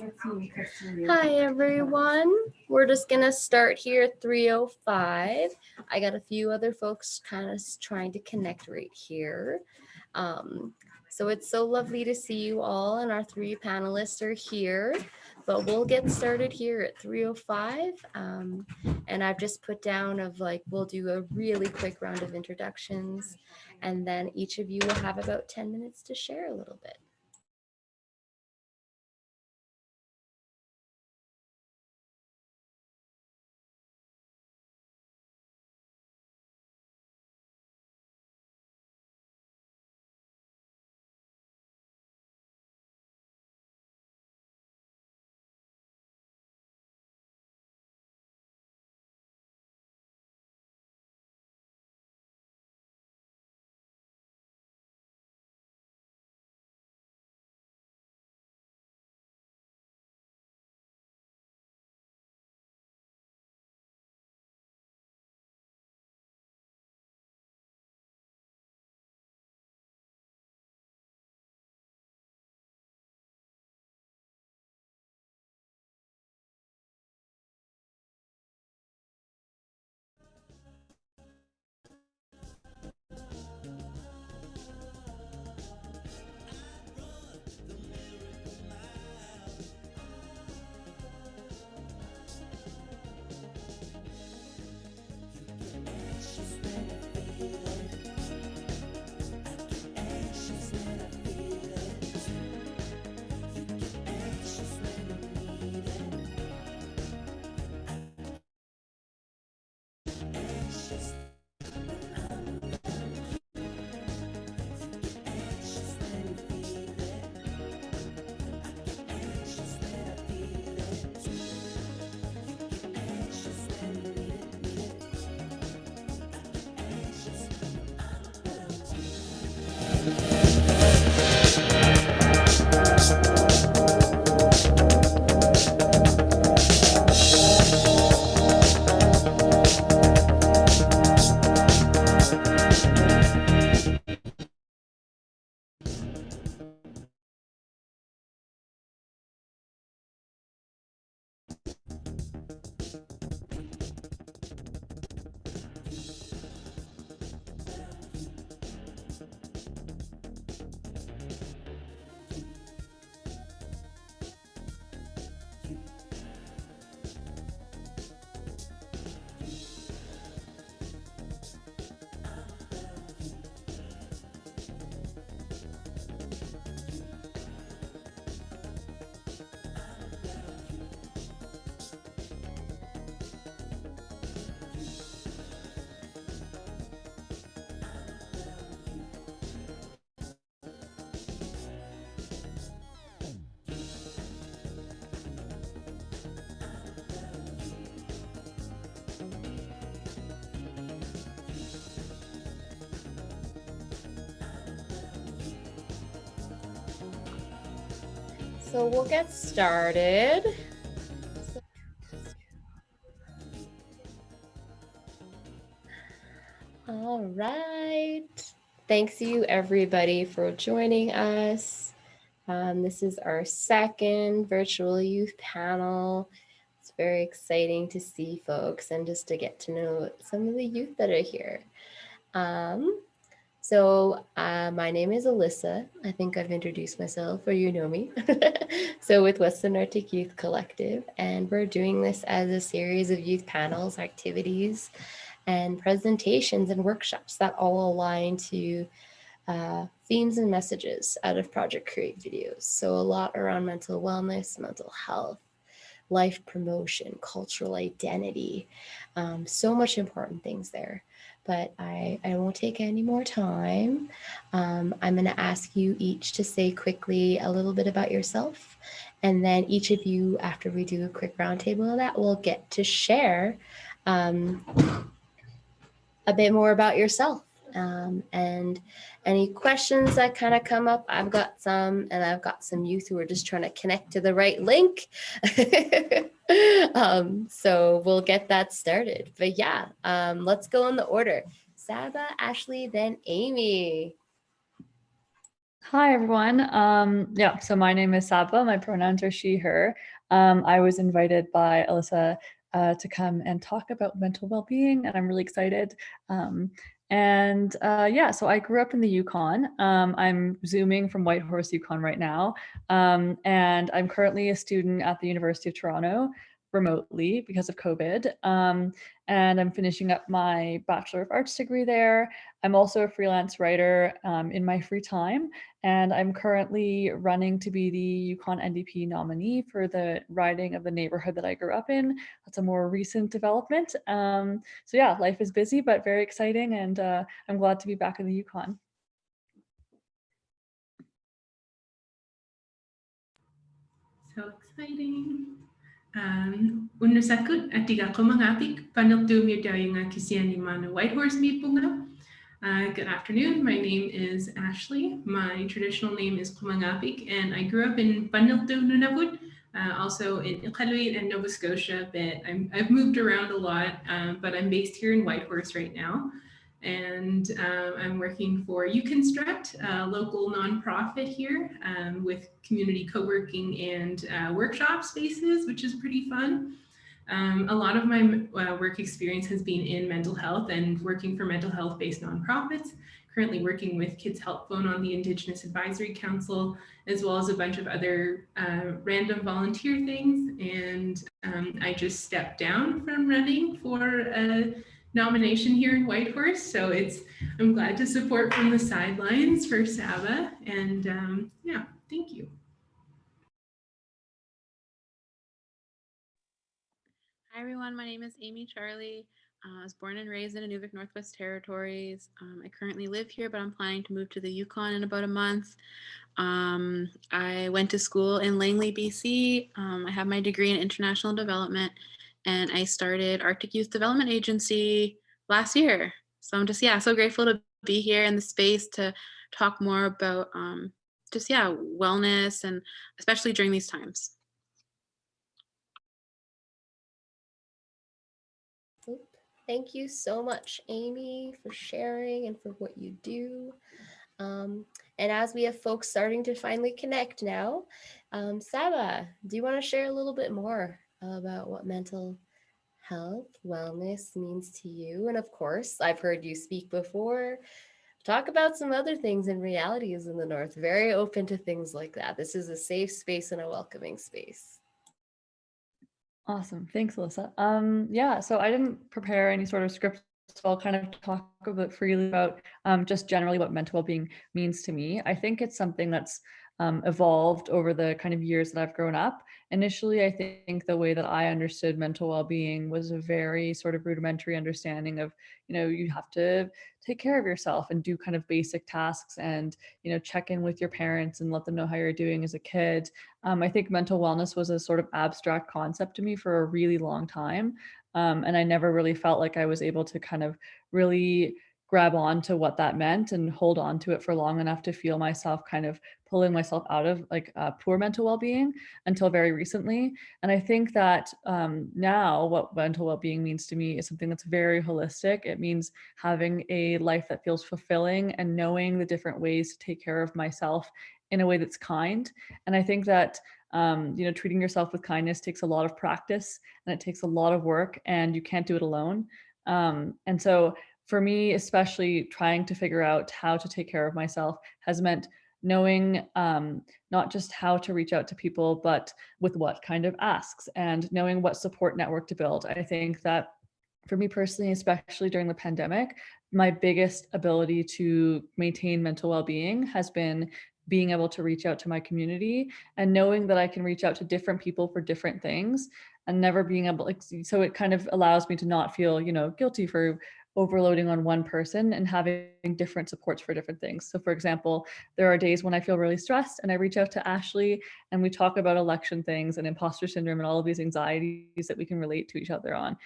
Hi everyone, we're just gonna start here at 3:05. I got a few other folks kind of trying to connect right here. So it's so lovely to see you all, and our three panelists are here, but we'll get started here at 3:05. And I've just put down of like, we'll do a really quick round of introductions, and then each of you will have about 10 minutes to share a little bit. So we'll get started. All right. Thanks you everybody for joining us. This is our second virtual youth panel. It's very exciting to see folks and just to get to know some of the youth that are here. My name is Alyssa. I think I've introduced myself, or you know me. So with Western Arctic Youth Collective, and we're doing this as a series of youth panels, activities, and presentations and workshops that all align to themes and messages out of Project Create videos. So a lot around mental wellness, mental health, life promotion, cultural identity, so much important things there. But I won't take any more time. I'm going to ask you each to say quickly a little bit about yourself. And then each of you, after we do a quick roundtable of that, will get to share a bit more about yourself. And any questions that kind of come up, I've got some, and I've got some youth who are just trying to connect to the right link. So we'll get that started. But yeah, let's go in the order. Saba, Ashley, then Amie. Hi, everyone. So my name is Saba. My pronouns are she, her. I was invited by Alyssa to come and talk about mental well-being, and I'm really excited. So I grew up in the Yukon. I'm Zooming from Whitehorse, Yukon right now. And I'm currently a student at the University of Toronto remotely because of COVID. And I'm finishing up my Bachelor of Arts degree there. I'm also a freelance writer in my free time. And I'm currently running to be the Yukon NDP nominee for the riding of the neighborhood that I grew up in. That's a more recent development. Life is busy, but very exciting. And I'm glad to be back in the Yukon. So exciting. Una sakut at tiga ko mangapik panel tu mi daw yung kisiyan ni Mana Whitehorse mi punga. Good afternoon. My name is Ashley. My traditional name is Kumangapik, and I grew up in Banilto, Nunavut, also in Iqaluit and Nova Scotia. But I've moved around a lot, but I'm based here in Whitehorse right now. And I'm working for Yukon, a local nonprofit here with community co-working and workshop spaces, which is pretty fun. A lot of my work experience has been in mental health and working for mental health based nonprofits. Currently working with Kids Help Phone on the Indigenous Advisory Council, as well as a bunch of other random volunteer things. And I just stepped down from running for a nomination here in Whitehorse. So I'm glad to support from the sidelines for Saba. And thank you. Hi everyone, my name is Amie Charlie. I was born and raised in Nunavut, Northwest Territories. I currently live here, but I'm planning to move to the Yukon in about a month. I went to school in Langley, BC. I have my degree in international development, and I started Arctic Youth Development Agency last year. So I'm just so grateful to be here in the space to talk more about wellness, and especially during these times. Thank you so much, Amie, for sharing and for what you do. And as we have folks starting to finally connect now, Saba, do you want to share a little bit more about what mental health, wellness means to you? And of course, I've heard you speak before. Talk about some other things and realities in the North. Very open to things like that. This is a safe space and a welcoming space. Awesome. Thanks, Alyssa. So I didn't prepare any sort of script, so I'll kind of talk a bit freely about just generally what mental well-being means to me. I think it's something that's evolved over the kind of years that I've grown up. Initially, I think the way that I understood mental well-being was a very sort of rudimentary understanding of, you have to take care of yourself and do kind of basic tasks and, check in with your parents and let them know how you're doing as a kid. I think mental wellness was a sort of abstract concept to me for a really long time. And I never really felt like I was able to kind of really grab on to what that meant and hold on to it for long enough to feel myself kind of pulling myself out of like poor mental well-being until very recently. And I think that now what mental well-being means to me is something that's very holistic. It means having a life that feels fulfilling and knowing the different ways to take care of myself in a way that's kind. And I think that treating yourself with kindness takes a lot of practice and it takes a lot of work, and you can't do it alone. And so for me, especially trying to figure out how to take care of myself has meant knowing not just how to reach out to people, but with what kind of asks, and knowing what support network to build. I think that for me personally, especially during the pandemic, my biggest ability to maintain mental well-being has been being able to reach out to my community and knowing that I can reach out to different people for different things, and never being able, like, so it kind of allows me to not feel, guilty for overloading on one person and having different supports for different things. So for example, there are days when I feel really stressed and I reach out to Ashley and we talk about election things and imposter syndrome and all of these anxieties that we can relate to each other on.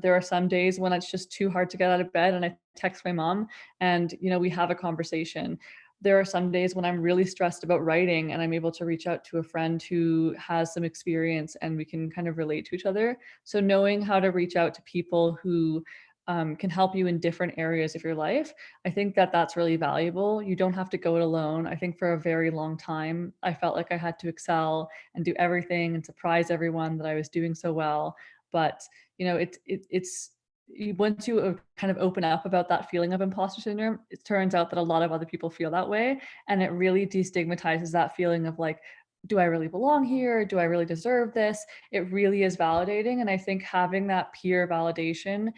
There are some days when it's just too hard to get out of bed and I text my mom and, we have a conversation. There are some days when I'm really stressed about writing and I'm able to reach out to a friend who has some experience and we can kind of relate to each other. So knowing how to reach out to people who can help you in different areas of your life. I think that that's really valuable. You don't have to go it alone. I think for a very long time, I felt like I had to excel and do everything and surprise everyone that I was doing so well. But it's once you kind of open up about that feeling of imposter syndrome, it turns out that a lot of other people feel that way, and it really destigmatizes that feeling of like, do I really belong here? Do I really deserve this? It really is validating, and I think having that peer validation,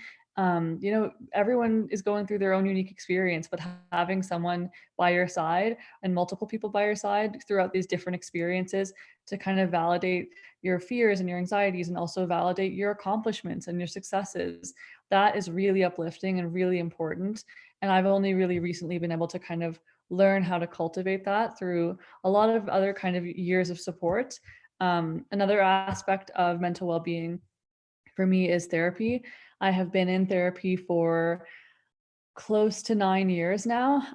everyone is going through their own unique experience, but having someone by your side and multiple people by your side throughout these different experiences to kind of validate your fears and your anxieties and also validate your accomplishments and your successes, that is really uplifting and really important. And I've only really recently been able to kind of learn how to cultivate that through a lot of other kind of years of support. Another aspect of mental well-being for me is therapy. I have been in therapy for close to 9 years now,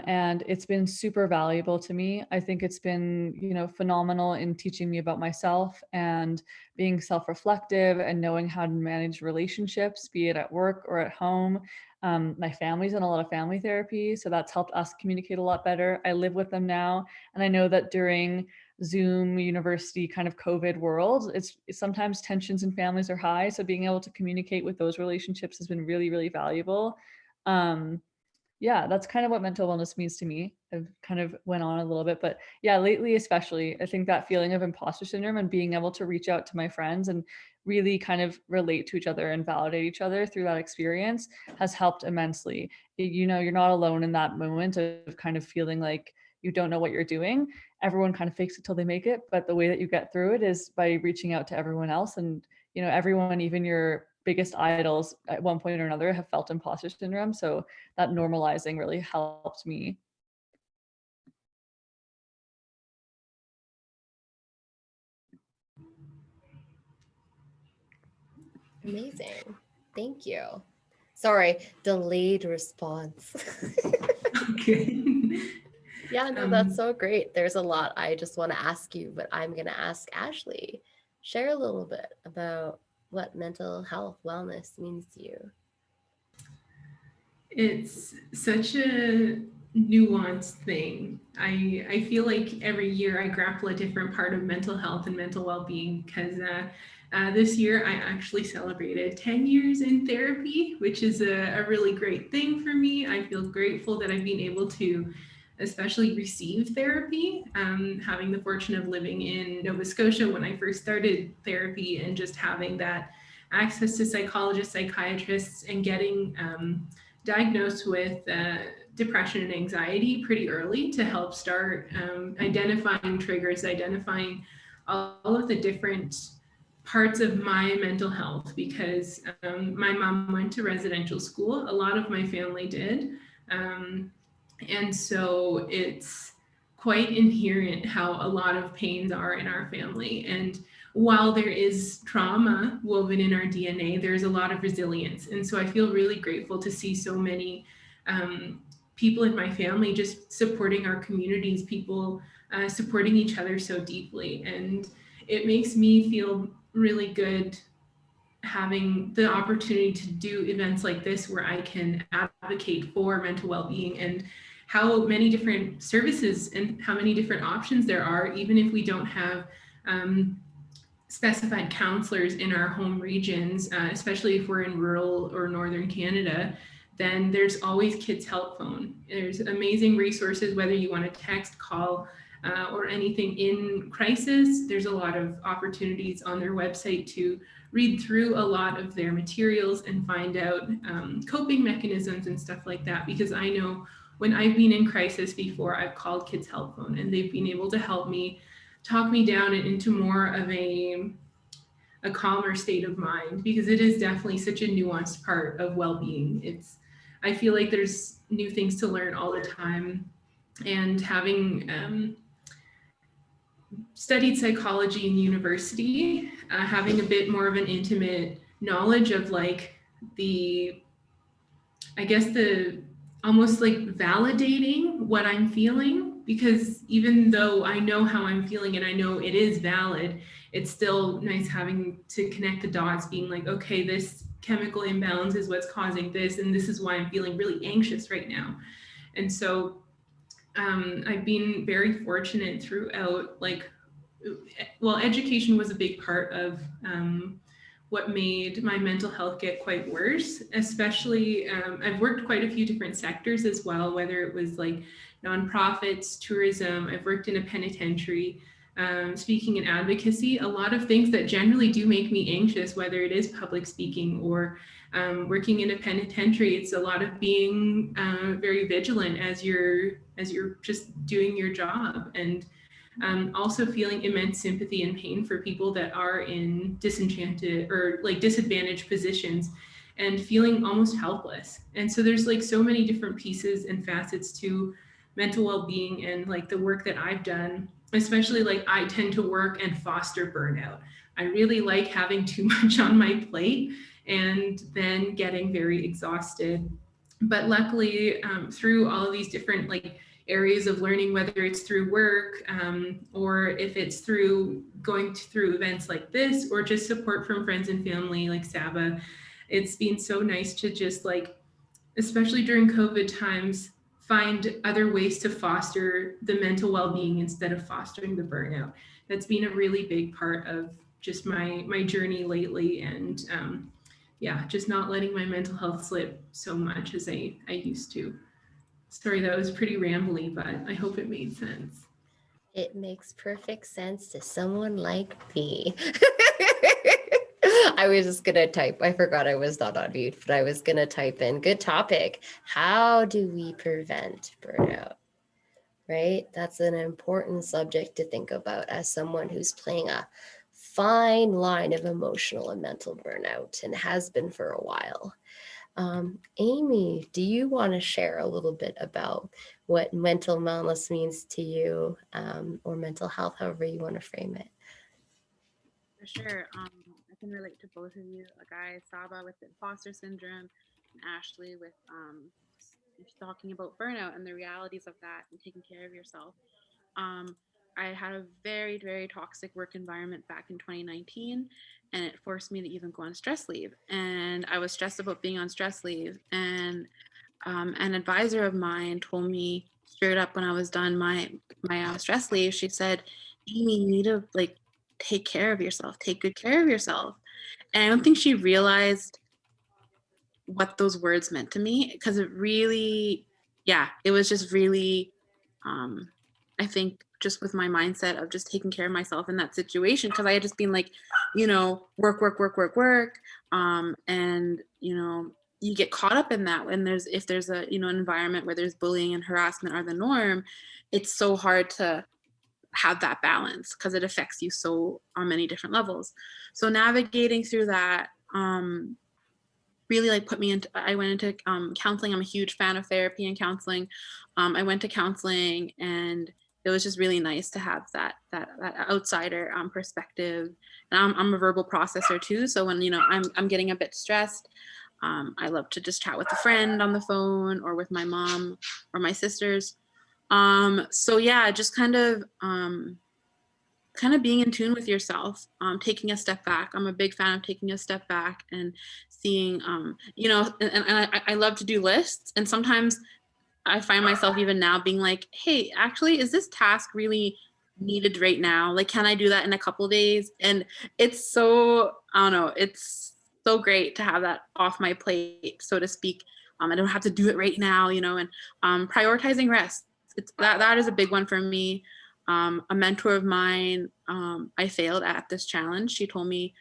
and it's been super valuable to me. I think it's been, phenomenal in teaching me about myself and being self-reflective and knowing how to manage relationships, be it at work or at home. My family's in a lot of family therapy, so that's helped us communicate a lot better. I live with them now, and I know that during Zoom university kind of COVID world, it's sometimes tensions in families are high, so being able to communicate with those relationships has been really, really valuable. Yeah, that's kind of what mental wellness means to me. I've kind of went on a little bit, but yeah, lately especially, I think that feeling of imposter syndrome and being able to reach out to my friends and really kind of relate to each other and validate each other through that experience has helped immensely. You're not alone in that moment of kind of feeling like you don't know what you're doing. Everyone kind of fakes it till they make it, but the way that you get through it is by reaching out to everyone else. And everyone, even your biggest idols at one point or another, have felt imposter syndrome. So that normalizing really helped me. Amazing. Thank you. Sorry, delayed response. Okay. Yeah, no, that's so great. There's a lot I just want to ask you, but I'm going to ask Ashley. Share a little bit about what mental health wellness means to you. It's such a nuanced thing. I feel like every year I grapple a different part of mental health and mental well-being, because this year I actually celebrated 10 years in therapy, which is a really great thing for me. I feel grateful that I've been able to especially receive therapy, having the fortune of living in Nova Scotia when I first started therapy, and just having that access to psychologists, psychiatrists, and getting diagnosed with depression and anxiety pretty early to help start identifying triggers, identifying all of the different parts of my mental health, because my mom went to residential school. A lot of my family did. And so it's quite inherent how a lot of pains are in our family. And while there is trauma woven in our DNA, there's a lot of resilience. And so I feel really grateful to see so many people in my family just supporting our communities, people supporting each other so deeply. And it makes me feel really good having the opportunity to do events like this, where I can advocate for mental well-being and how many different services and how many different options there are, even if we don't have specified counselors in our home regions, especially if we're in rural or northern Canada. Then there's always Kids Help Phone. There's amazing resources, whether you want to text, call, or anything in crisis. There's a lot of opportunities on their website to read through a lot of their materials and find out coping mechanisms and stuff like that. Because I know when I've been in crisis before, I've called Kids Help Phone, and they've been able to help me, talk me down into more of a calmer state of mind, because it is definitely such a nuanced part of well-being. I feel like there's new things to learn all the time, and having studied psychology in university, having a bit more of an intimate knowledge of like almost like validating what I'm feeling, because even though I know how I'm feeling and I know it is valid, it's still nice having to connect the dots, being like, okay, this chemical imbalance is what's causing this, and this is why I'm feeling really anxious right now. And so I've been very fortunate throughout, like, well, education was a big part of what made my mental health get quite worse, especially I've worked quite a few different sectors as well, whether it was like nonprofits, tourism, I've worked in a penitentiary, speaking and advocacy, a lot of things that generally do make me anxious, whether it is public speaking or working in a penitentiary. It's a lot of being very vigilant as you're just doing your job, and also feeling immense sympathy and pain for people that are in disenchanted or like disadvantaged positions and feeling almost helpless. And so there's like so many different pieces and facets to mental well-being, and like the work that I've done, especially like I tend to work and foster burnout. I really like having too much on my plate and then getting very exhausted. But luckily, through all of these different like areas of learning, whether it's through work or if it's through going through events like this or just support from friends and family like Saba, it's been so nice to just like, especially during COVID times, find other ways to foster the mental well-being instead of fostering the burnout. That's been a really big part of just my journey lately, and yeah, just not letting my mental health slip so much as I used to. Sorry, that was pretty rambly, but I hope it made sense. It makes perfect sense to someone like me. I was just going to type. I forgot I was not on mute, but I was going to type in, good topic. How do we prevent burnout? Right? That's an important subject to think about as someone who's playing a fine line of emotional and mental burnout and has been for a while. Amie, do you want to share a little bit about what mental wellness means to you, or mental health, however you want to frame it? For sure. I can relate to both of you. Like Saba with the imposter syndrome, and Ashley with talking about burnout and the realities of that and taking care of yourself. I had a very, very toxic work environment back in 2019, and it forced me to even go on stress leave. And I was stressed about being on stress leave. And an advisor of mine told me straight up when I was done my stress leave, she said, Amie, you need to like take care of yourself, take good care of yourself. And I don't think she realized what those words meant to me, because it really, yeah, it was just really, I think just with my mindset of just taking care of myself in that situation, because I had just been like, work, and you get caught up in that when if there's a an environment where there's bullying and harassment are the norm, it's so hard to have that balance because it affects you so on many different levels. So navigating through that really like put me into, I went into counseling. I'm a huge fan of therapy and counseling. I went to counseling, and it was just really nice to have that outsider perspective. And I'm a verbal processor too. So when, I'm getting a bit stressed, I love to just chat with a friend on the phone or with my mom or my sisters. So yeah, just kind of being in tune with yourself, taking a step back. I'm a big fan of taking a step back and seeing, and I love to do lists. And sometimes I find myself even now being like, hey, actually, is this task really needed right now? Like, can I do that in a couple of days? And it's so, I don't know, it's so great to have that off my plate, so to speak. I don't have to do it right now, and prioritizing rest. That is a big one for me. A mentor of mine, I failed at this challenge. She told me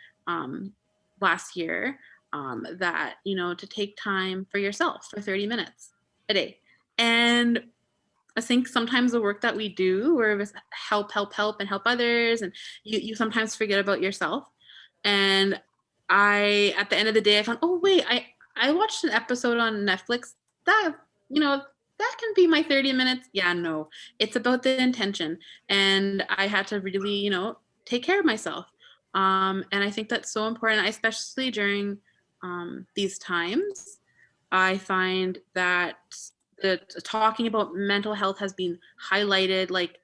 last year that, to take time for yourself for 30 minutes a day. And I think sometimes the work that we do, where we help and help others, and you sometimes forget about yourself. And at the end of the day, I found, oh wait, I watched an episode on Netflix that, that can be my 30 minutes. Yeah, no, it's about the intention. And I had to really, take care of myself. And I think that's so important, especially during these times. I find that the talking about mental health has been highlighted like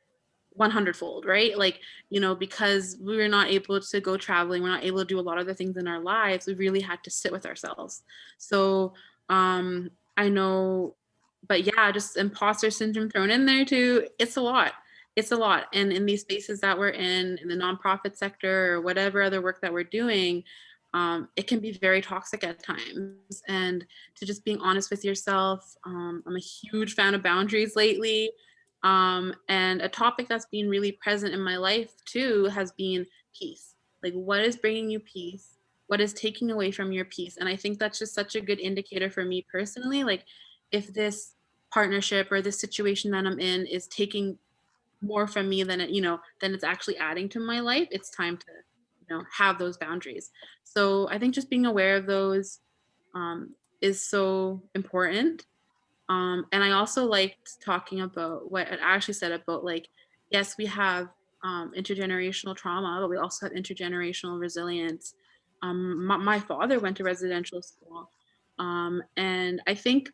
100-fold, right? Like, you know, because we were not able to go traveling, we're not able to do a lot of the things in our lives, we really had to sit with ourselves. So I know, but yeah, just imposter syndrome thrown in there too. It's a lot. It's a lot. And in these spaces that we're in the nonprofit sector or whatever other work that we're doing, it can be very toxic at times. And to just being honest with yourself, I'm a huge fan of boundaries lately. And a topic that's been really present in my life too has been peace. Like, what is bringing you peace? What is taking away from your peace? And I think that's just such a good indicator for me personally. Like, if this partnership or this situation that I'm in is taking more from me than than it's actually adding to my life, it's time to, have those boundaries. So I think just being aware of those is so important. And I also liked talking about what it actually said about, like, yes, we have intergenerational trauma, but we also have intergenerational resilience. My father went to residential school. And I think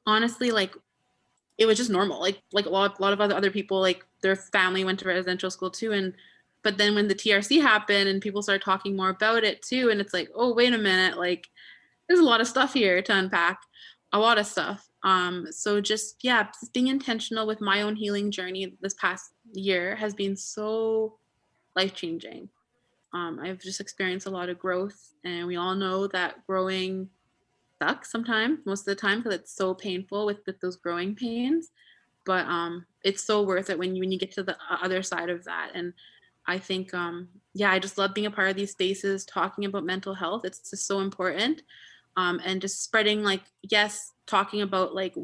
honestly, like, it was just normal. Like a lot of other people, like, their family went to residential school too. But then when the TRC happened and people started talking more about it too, and it's like, oh, wait a minute, like, there's a lot of stuff here to unpack, a lot of stuff. So just being intentional with my own healing journey this past year has been so life-changing. I've just experienced a lot of growth, and we all know that growing sucks sometimes, most of the time, because it's so painful with those growing pains. But it's so worth it when you get to the other side of that. And I think I just love being a part of these spaces, talking about mental health. It's just so important. And just spreading, like, yes, talking about, like,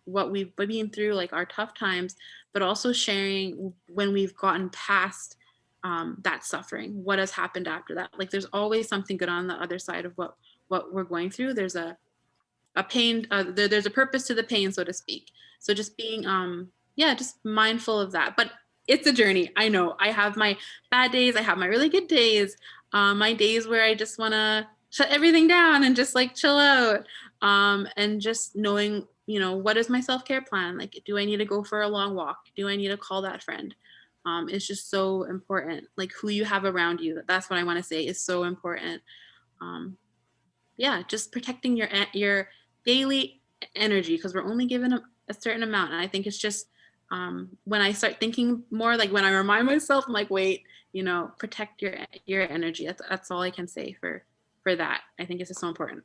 what we've been through, like our tough times, but also sharing when we've gotten past that suffering, what has happened after that. Like, there's always something good on the other side of what we're going through. There's a pain, there's a purpose to the pain, so to speak. So just being just mindful of that. But it's a journey. I know I have my bad days, I have my really good days, my days where I just want to shut everything down and just, like, chill out, and just knowing, what is my self-care plan? Like, do I need to go for a long walk? Do I need to call that friend? It's just so important. Like, who you have around you, that's what I want to say is so important. Just protecting your daily energy, because we're only given a certain amount. And I think it's just when I start thinking more, like, when I remind myself, I'm like, wait, protect your energy. That's all I can say for that. I think it's just so important.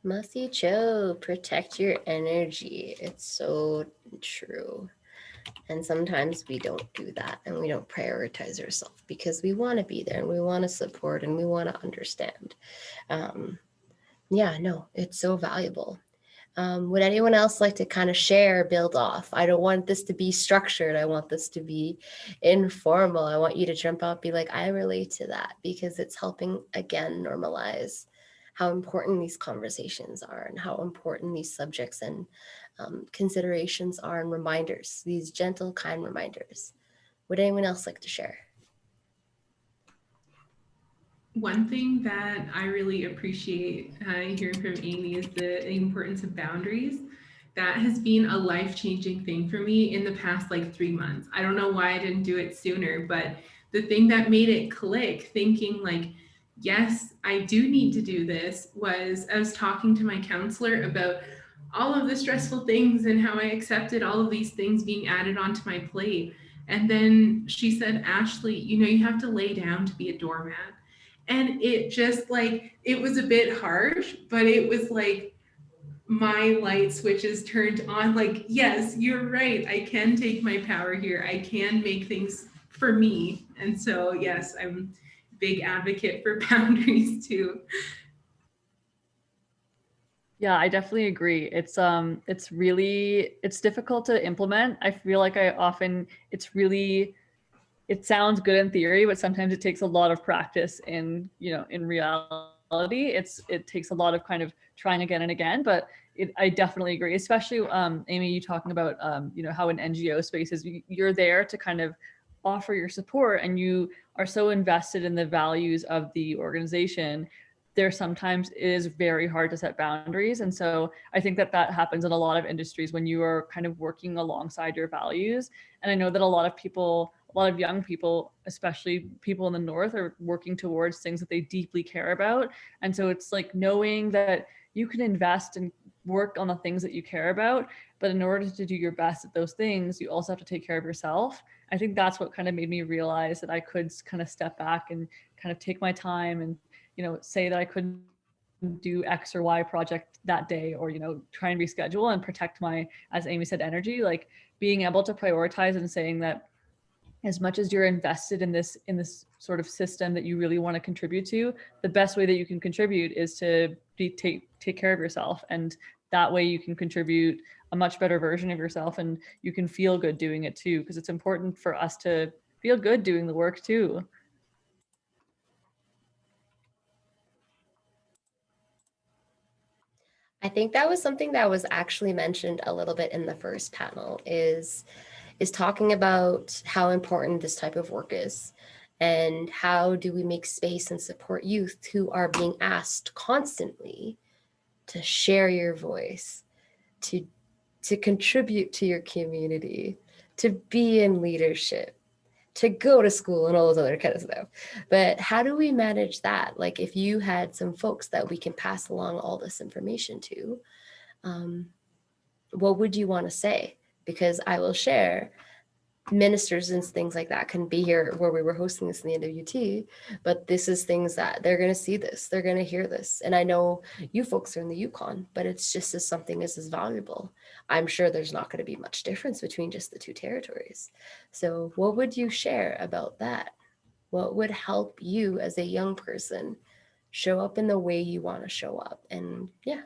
Masi Cho, protect your energy. It's so true. And sometimes we don't do that, and we don't prioritize ourselves because we want to be there and we want to support and we want to understand. It's so valuable. Would anyone else like to kind of share, build off? I don't want this to be structured. I want this to be informal. I want you to jump out, be like, I relate to that, because it's helping, again, normalize how important these conversations are and how important these subjects and considerations are, and reminders, these gentle, kind reminders. Would anyone else like to share? One thing that I really appreciate hearing from Amie is the importance of boundaries. That has been a life-changing thing for me in the past, like, 3 months. I don't know why I didn't do it sooner, but the thing that made it click, thinking, like, yes, I do need to do this, was I was talking to my counselor about all of the stressful things and how I accepted all of these things being added onto my plate. And then she said, Ashley, you have to lay down to be a doormat. And it just, like, it was a bit harsh, but it was like my light switches turned on. Like, yes, you're right. I can take my power here. I can make things for me. And so, yes, I'm a big advocate for boundaries too. Yeah, I definitely agree. It's difficult to implement. I feel like it sounds good in theory, but sometimes it takes a lot of practice in reality. It takes a lot of kind of trying again and again, but I definitely agree, especially Amie, you talking about how in NGO spaces you're there to kind of offer your support, and you are so invested in the values of the organization. there sometimes is very hard to set boundaries. And so I think that that happens in a lot of industries when you are kind of working alongside your values. And I know that a lot of people, a lot of young people, especially people in the North, are working towards things that they deeply care about. And so it's like knowing that you can invest and work on the things that you care about, but in order to do your best at those things, you also have to take care of yourself. I think that's what kind of made me realize that I could kind of step back and kind of take my time and, say that I couldn't do X or Y project that day, or, try and reschedule and protect my, as Amie said, energy. Like being able to prioritize and saying that as much as you're invested in this sort of system that you really want to contribute to, the best way that you can contribute is to take care of yourself. And that way you can contribute a much better version of yourself, and you can feel good doing it too, because it's important for us to feel good doing the work too. I think that was something that was actually mentioned a little bit in the first panel, is talking about how important this type of work is, and how do we make space and support youth who are being asked constantly to share your voice, to contribute to your community, to be in leadership, to go to school and all those other kind of stuff. But how do we manage that? Like if you had some folks that we can pass along all this information to, what would you want to say? Because I will share, ministers and things like that can be here where we were hosting this in the NWT, but this is things that they're going to see this, they're going to hear this. And I know you folks are in the Yukon, but it's just as something as valuable. I'm sure there's not going to be much difference between just the two territories. So what would you share about that? What would help you as a young person show up in the way you want to show up? And yeah.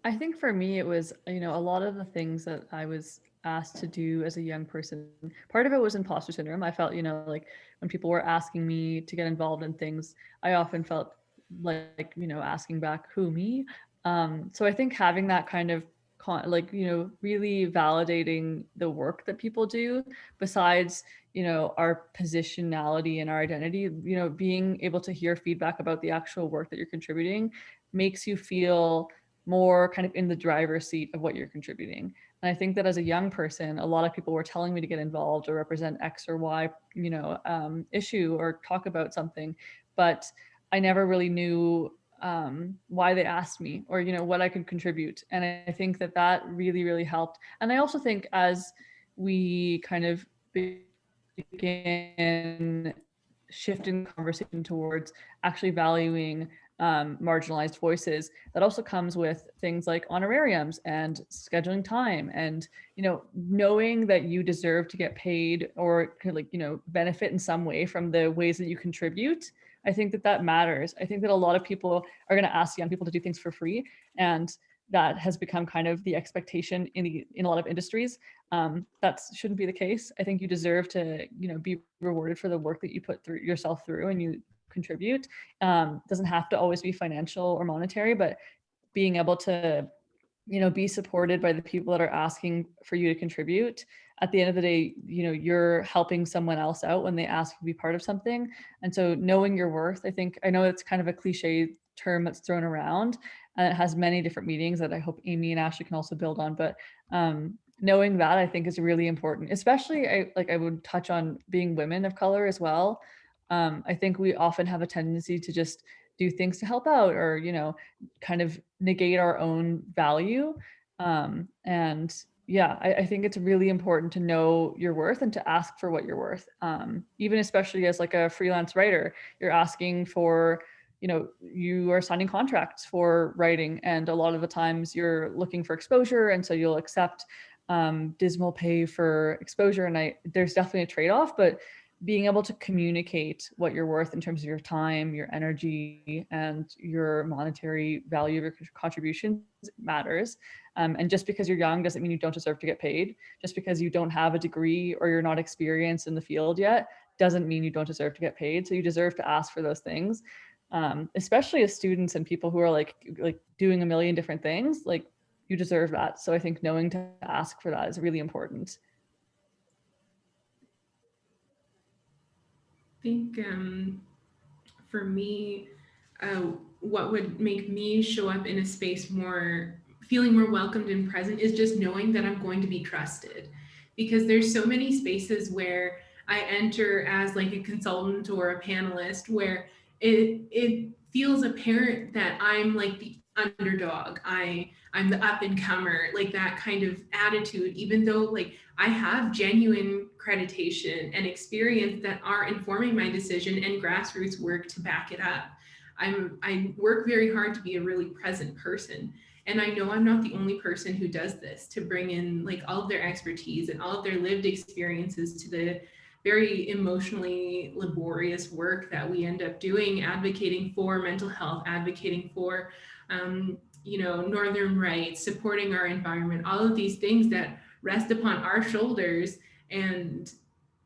I think for me, it was, a lot of the things that I was asked to do as a young person, part of it was imposter syndrome. I felt, like when people were asking me to get involved in things, I often felt like, asking back, who, me? So I think having that kind of really validating the work that people do, besides, our positionality and our identity, being able to hear feedback about the actual work that you're contributing makes you feel more kind of in the driver's seat of what you're contributing. And I think that as a young person, a lot of people were telling me to get involved or represent X or Y, issue or talk about something, but I never really knew why they asked me, or what I could contribute. And I think that that really, really helped. And I also think as we kind of begin shifting conversation towards actually valuing marginalized voices, that also comes with things like honorariums and scheduling time, and knowing that you deserve to get paid or benefit in some way from the ways that you contribute. I think that that matters. I think that a lot of people are going to ask young people to do things for free, and that has become kind of the expectation in a lot of industries. That shouldn't be the case. I think you deserve to be rewarded for the work that you put through yourself through and you contribute. Doesn't have to always be financial or monetary, but being able to be supported by the people that are asking for you to contribute. At the end of the day, you're helping someone else out when they ask you to be part of something. And so knowing your worth, I know it's kind of a cliche term that's thrown around, and it has many different meanings that I hope Amie and Ashley can also build on. But knowing that, I think, is really important, especially I would touch on being women of color as well. I think we often have a tendency to just do things to help out, or kind of negate our own value. And yeah, I think it's really important to know your worth and to ask for what you're worth. Even especially as like a freelance writer, you're asking for, you are signing contracts for writing, and a lot of the times you're looking for exposure, and so you'll accept dismal pay for exposure. And there's definitely a trade-off, but being able to communicate what you're worth in terms of your time, your energy, and your monetary value of your contributions matters. And just because you're young doesn't mean you don't deserve to get paid. Just because you don't have a degree or you're not experienced in the field yet doesn't mean you don't deserve to get paid. So you deserve to ask for those things, especially as students and people who are like doing a million different things. Like, you deserve that. So I think knowing to ask for that is really important. I think for me, what would make me show up in a space more, feeling more welcomed and present, is just knowing that I'm going to be trusted. Because there's so many spaces where I enter as like a consultant or a panelist where it feels apparent that I'm like the underdog. I'm the up and comer, like that kind of attitude, even though like I have genuine accreditation and experience that are informing my decision and grassroots work to back it up. I work very hard to be a really present person. And I know I'm not the only person who does this, to bring in like all of their expertise and all of their lived experiences to the very emotionally laborious work that we end up doing, advocating for mental health, advocating for northern rights, supporting our environment, all of these things that rest upon our shoulders, and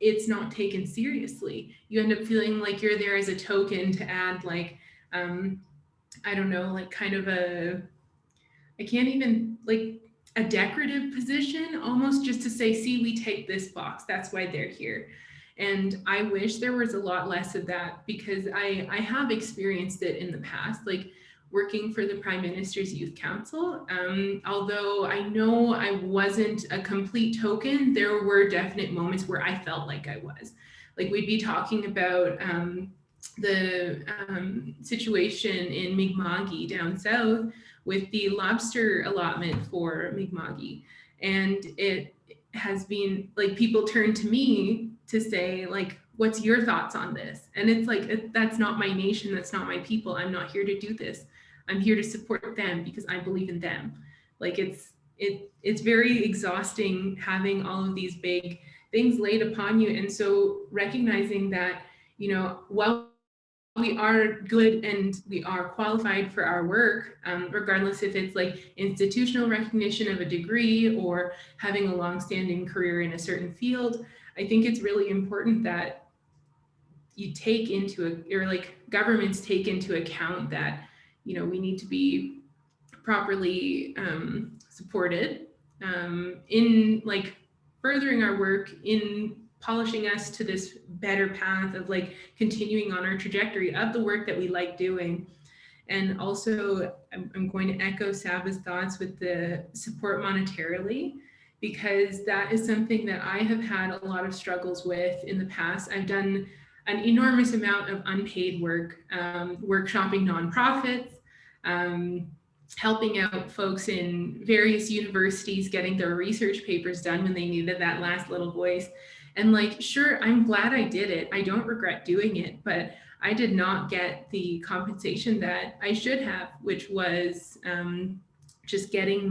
it's not taken seriously. You end up feeling like you're there as a token to add like I don't know, like kind of I can't even like a decorative position, almost just to say, see, we take this box, that's why they're here. And I wish there was a lot less of that, because I have experienced it in the past, like working for the Prime Minister's Youth Council. Although I know I wasn't a complete token, there were definite moments where I felt like I was. Like we'd be talking about the situation in Mi'kma'ki down south with the lobster allotment for Mi'kma'ki. And it has been like, people turn to me to say like, what's your thoughts on this? And it's like, that's not my nation, that's not my people. I'm not here to do this. I'm here to support them because I believe in them. Like it's very exhausting having all of these big things laid upon you. And so recognizing that, while we are good and we are qualified for our work, regardless if it's like institutional recognition of a degree or having a long-standing career in a certain field, I think it's really important that you take into or like governments take into account that, we need to be properly supported in like furthering our work, in polishing us to this better path of like continuing on our trajectory of the work that we like doing. And also, I'm going to echo Saba's thoughts with the support monetarily, because that is something that I have had a lot of struggles with in the past. I've done an enormous amount of unpaid work, workshopping nonprofits, helping out folks in various universities getting their research papers done when they needed that last little voice. And like, sure, I'm glad I did it. I don't regret doing it, but I did not get the compensation that I should have, which was just getting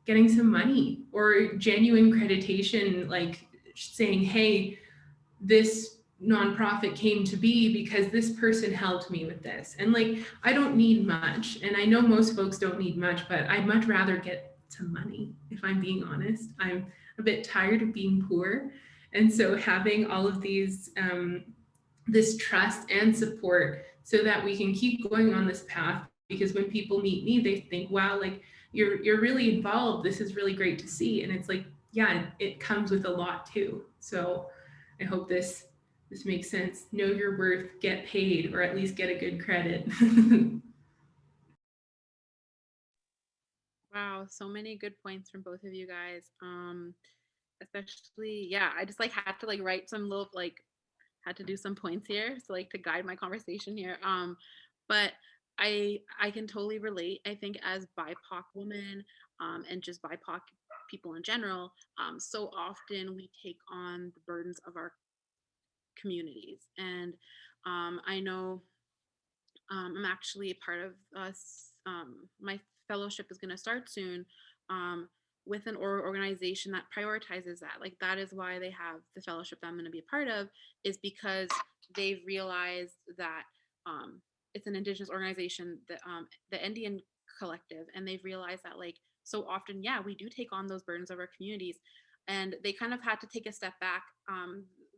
some money or genuine accreditation, like saying, hey, this nonprofit came to be because this person helped me with this. And like, I don't need much. And I know most folks don't need much, but I'd much rather get some money, if I'm being honest. I'm a bit tired of being poor. And so having all of these, this trust and support so that we can keep going on this path, because when people meet me, they think, wow, like you're really involved. This is really great to see. And it's like, yeah, it comes with a lot too. So I hope this makes sense. Know your worth, get paid, or at least get a good credit. Wow, so many good points from both of you guys. Especially, yeah, I just like had to like write some little like had to do some points here, so like to guide my conversation here. But I can totally relate. I think as BIPOC women, and just BIPOC people in general, so often we take on the burdens of our communities. And I know I'm actually a part of us. My fellowship is going to start soon, with an organization that prioritizes that. Like that is why they have the fellowship that I'm going to be a part of, is because they've realized that it's an Indigenous organization, the Indian Collective, and they've realized that like so often, yeah, we do take on those burdens of our communities, and they kind of had to take a step back,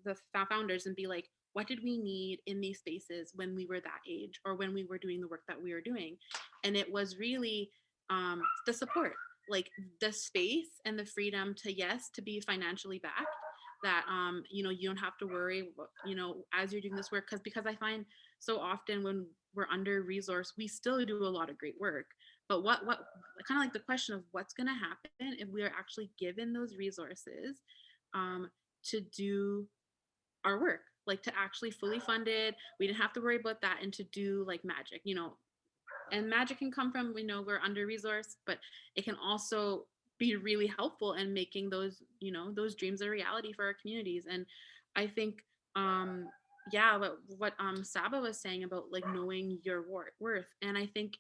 the founders, and be like, what did we need in these spaces when we were that age or when we were doing the work that we were doing? And it was really the support. like the space and the freedom to, yes, to be financially backed, that you know, you don't have to worry, you know, as you're doing this work, because I find so often when we're under resourced, we still do a lot of great work, but what kind of like the question of what's going to happen if we are actually given those resources to do our work, like to actually fully funded, we didn't have to worry about that, and to do like magic, you know. And magic can come from, you know, we're under resourced, but it can also be really helpful in making those, you know, those dreams a reality for our communities. And I think yeah, what Saba was saying about like knowing your worth, and I think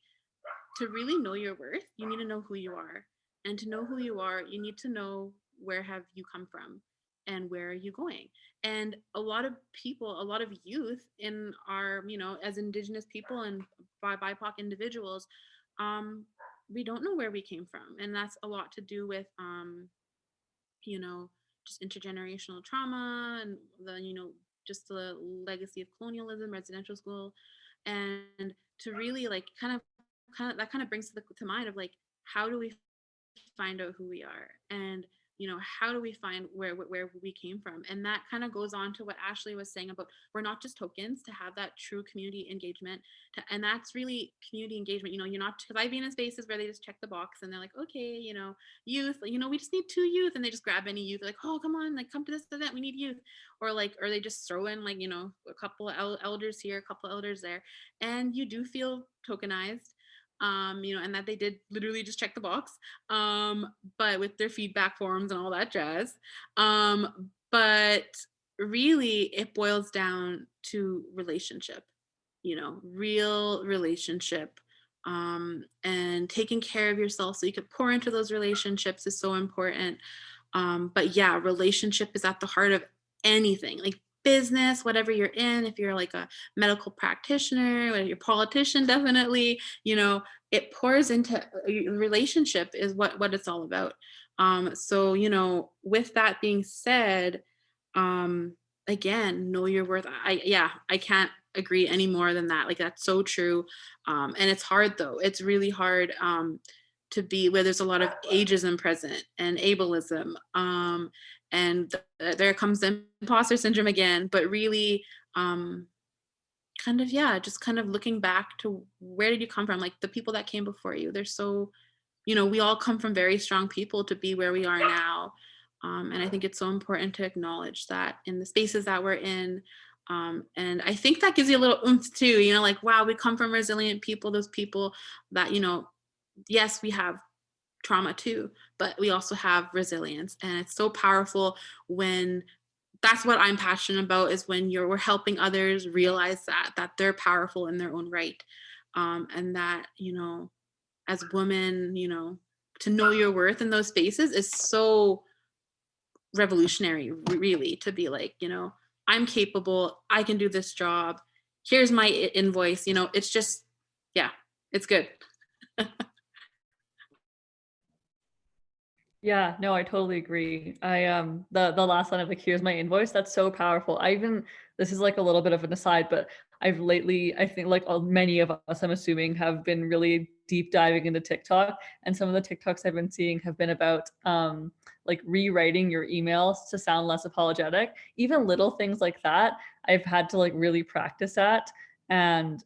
to really know your worth, you need to know who you are, and to know who you are, you need to know where have you come from and where are you going. And a lot of people, a lot of youth in our, you know, as Indigenous people and BIPOC individuals, we don't know where we came from, and that's a lot to do with you know, just intergenerational trauma, and the, you know, just the legacy of colonialism, residential school. And to really like that kind of brings to mind of like, how do we find out who we are, and you know, how do we find where we came from. And that kind of goes on to what Ashley was saying about, we're not just tokens, to have that true community engagement, and that's really community engagement. You know, you're not, because I've been in spaces where they just check the box and they're like, okay, you know, youth, you know, we just need 2 youth, and they just grab any youth, like, oh, come on, like, come to this event, we need youth. Or like, or they just throw in like, you know, a couple of elders here, a couple of elders there, and you do feel tokenized, you know, and that they did literally just check the box, but with their feedback forms and all that jazz. But really it boils down to relationship, you know, real relationship, and taking care of yourself so you could pour into those relationships is so important. But yeah, relationship is at the heart of anything, like business, whatever you're in. If you're like a medical practitioner, or you're a politician, definitely, you know, it pours into relationship is what it's all about. So, you know, with that being said, again, know your worth. I can't agree any more than that. Like, that's so true. And it's hard though. It's really hard to be where there's a lot of ageism present and ableism. And there comes the imposter syndrome again, but really kind of, yeah, just kind of looking back to where did you come from? Like the people that came before you, they're so, you know, we all come from very strong people to be where we are now. And I think it's so important to acknowledge that in the spaces that we're in. And I think that gives you a little oomph too, you know, like, wow, we come from resilient people, those people that, you know, yes, we have trauma too, but we also have resilience. And it's so powerful when, that's what I'm passionate about, is when we're helping others realize that they're powerful in their own right. And that, you know, as women, you know, to know your worth in those spaces is so revolutionary, really, to be like, you know, I'm capable, I can do this job, here's my invoice, you know, it's just, yeah, it's good. Yeah, no, I totally agree. I the last line of like, here's my invoice, that's so powerful. I even, this is like a little bit of an aside, but I've lately, I think like many of us, I'm assuming, have been really deep diving into TikTok, and some of the TikToks I've been seeing have been about like rewriting your emails to sound less apologetic. Even little things like that, I've had to like really practice at, and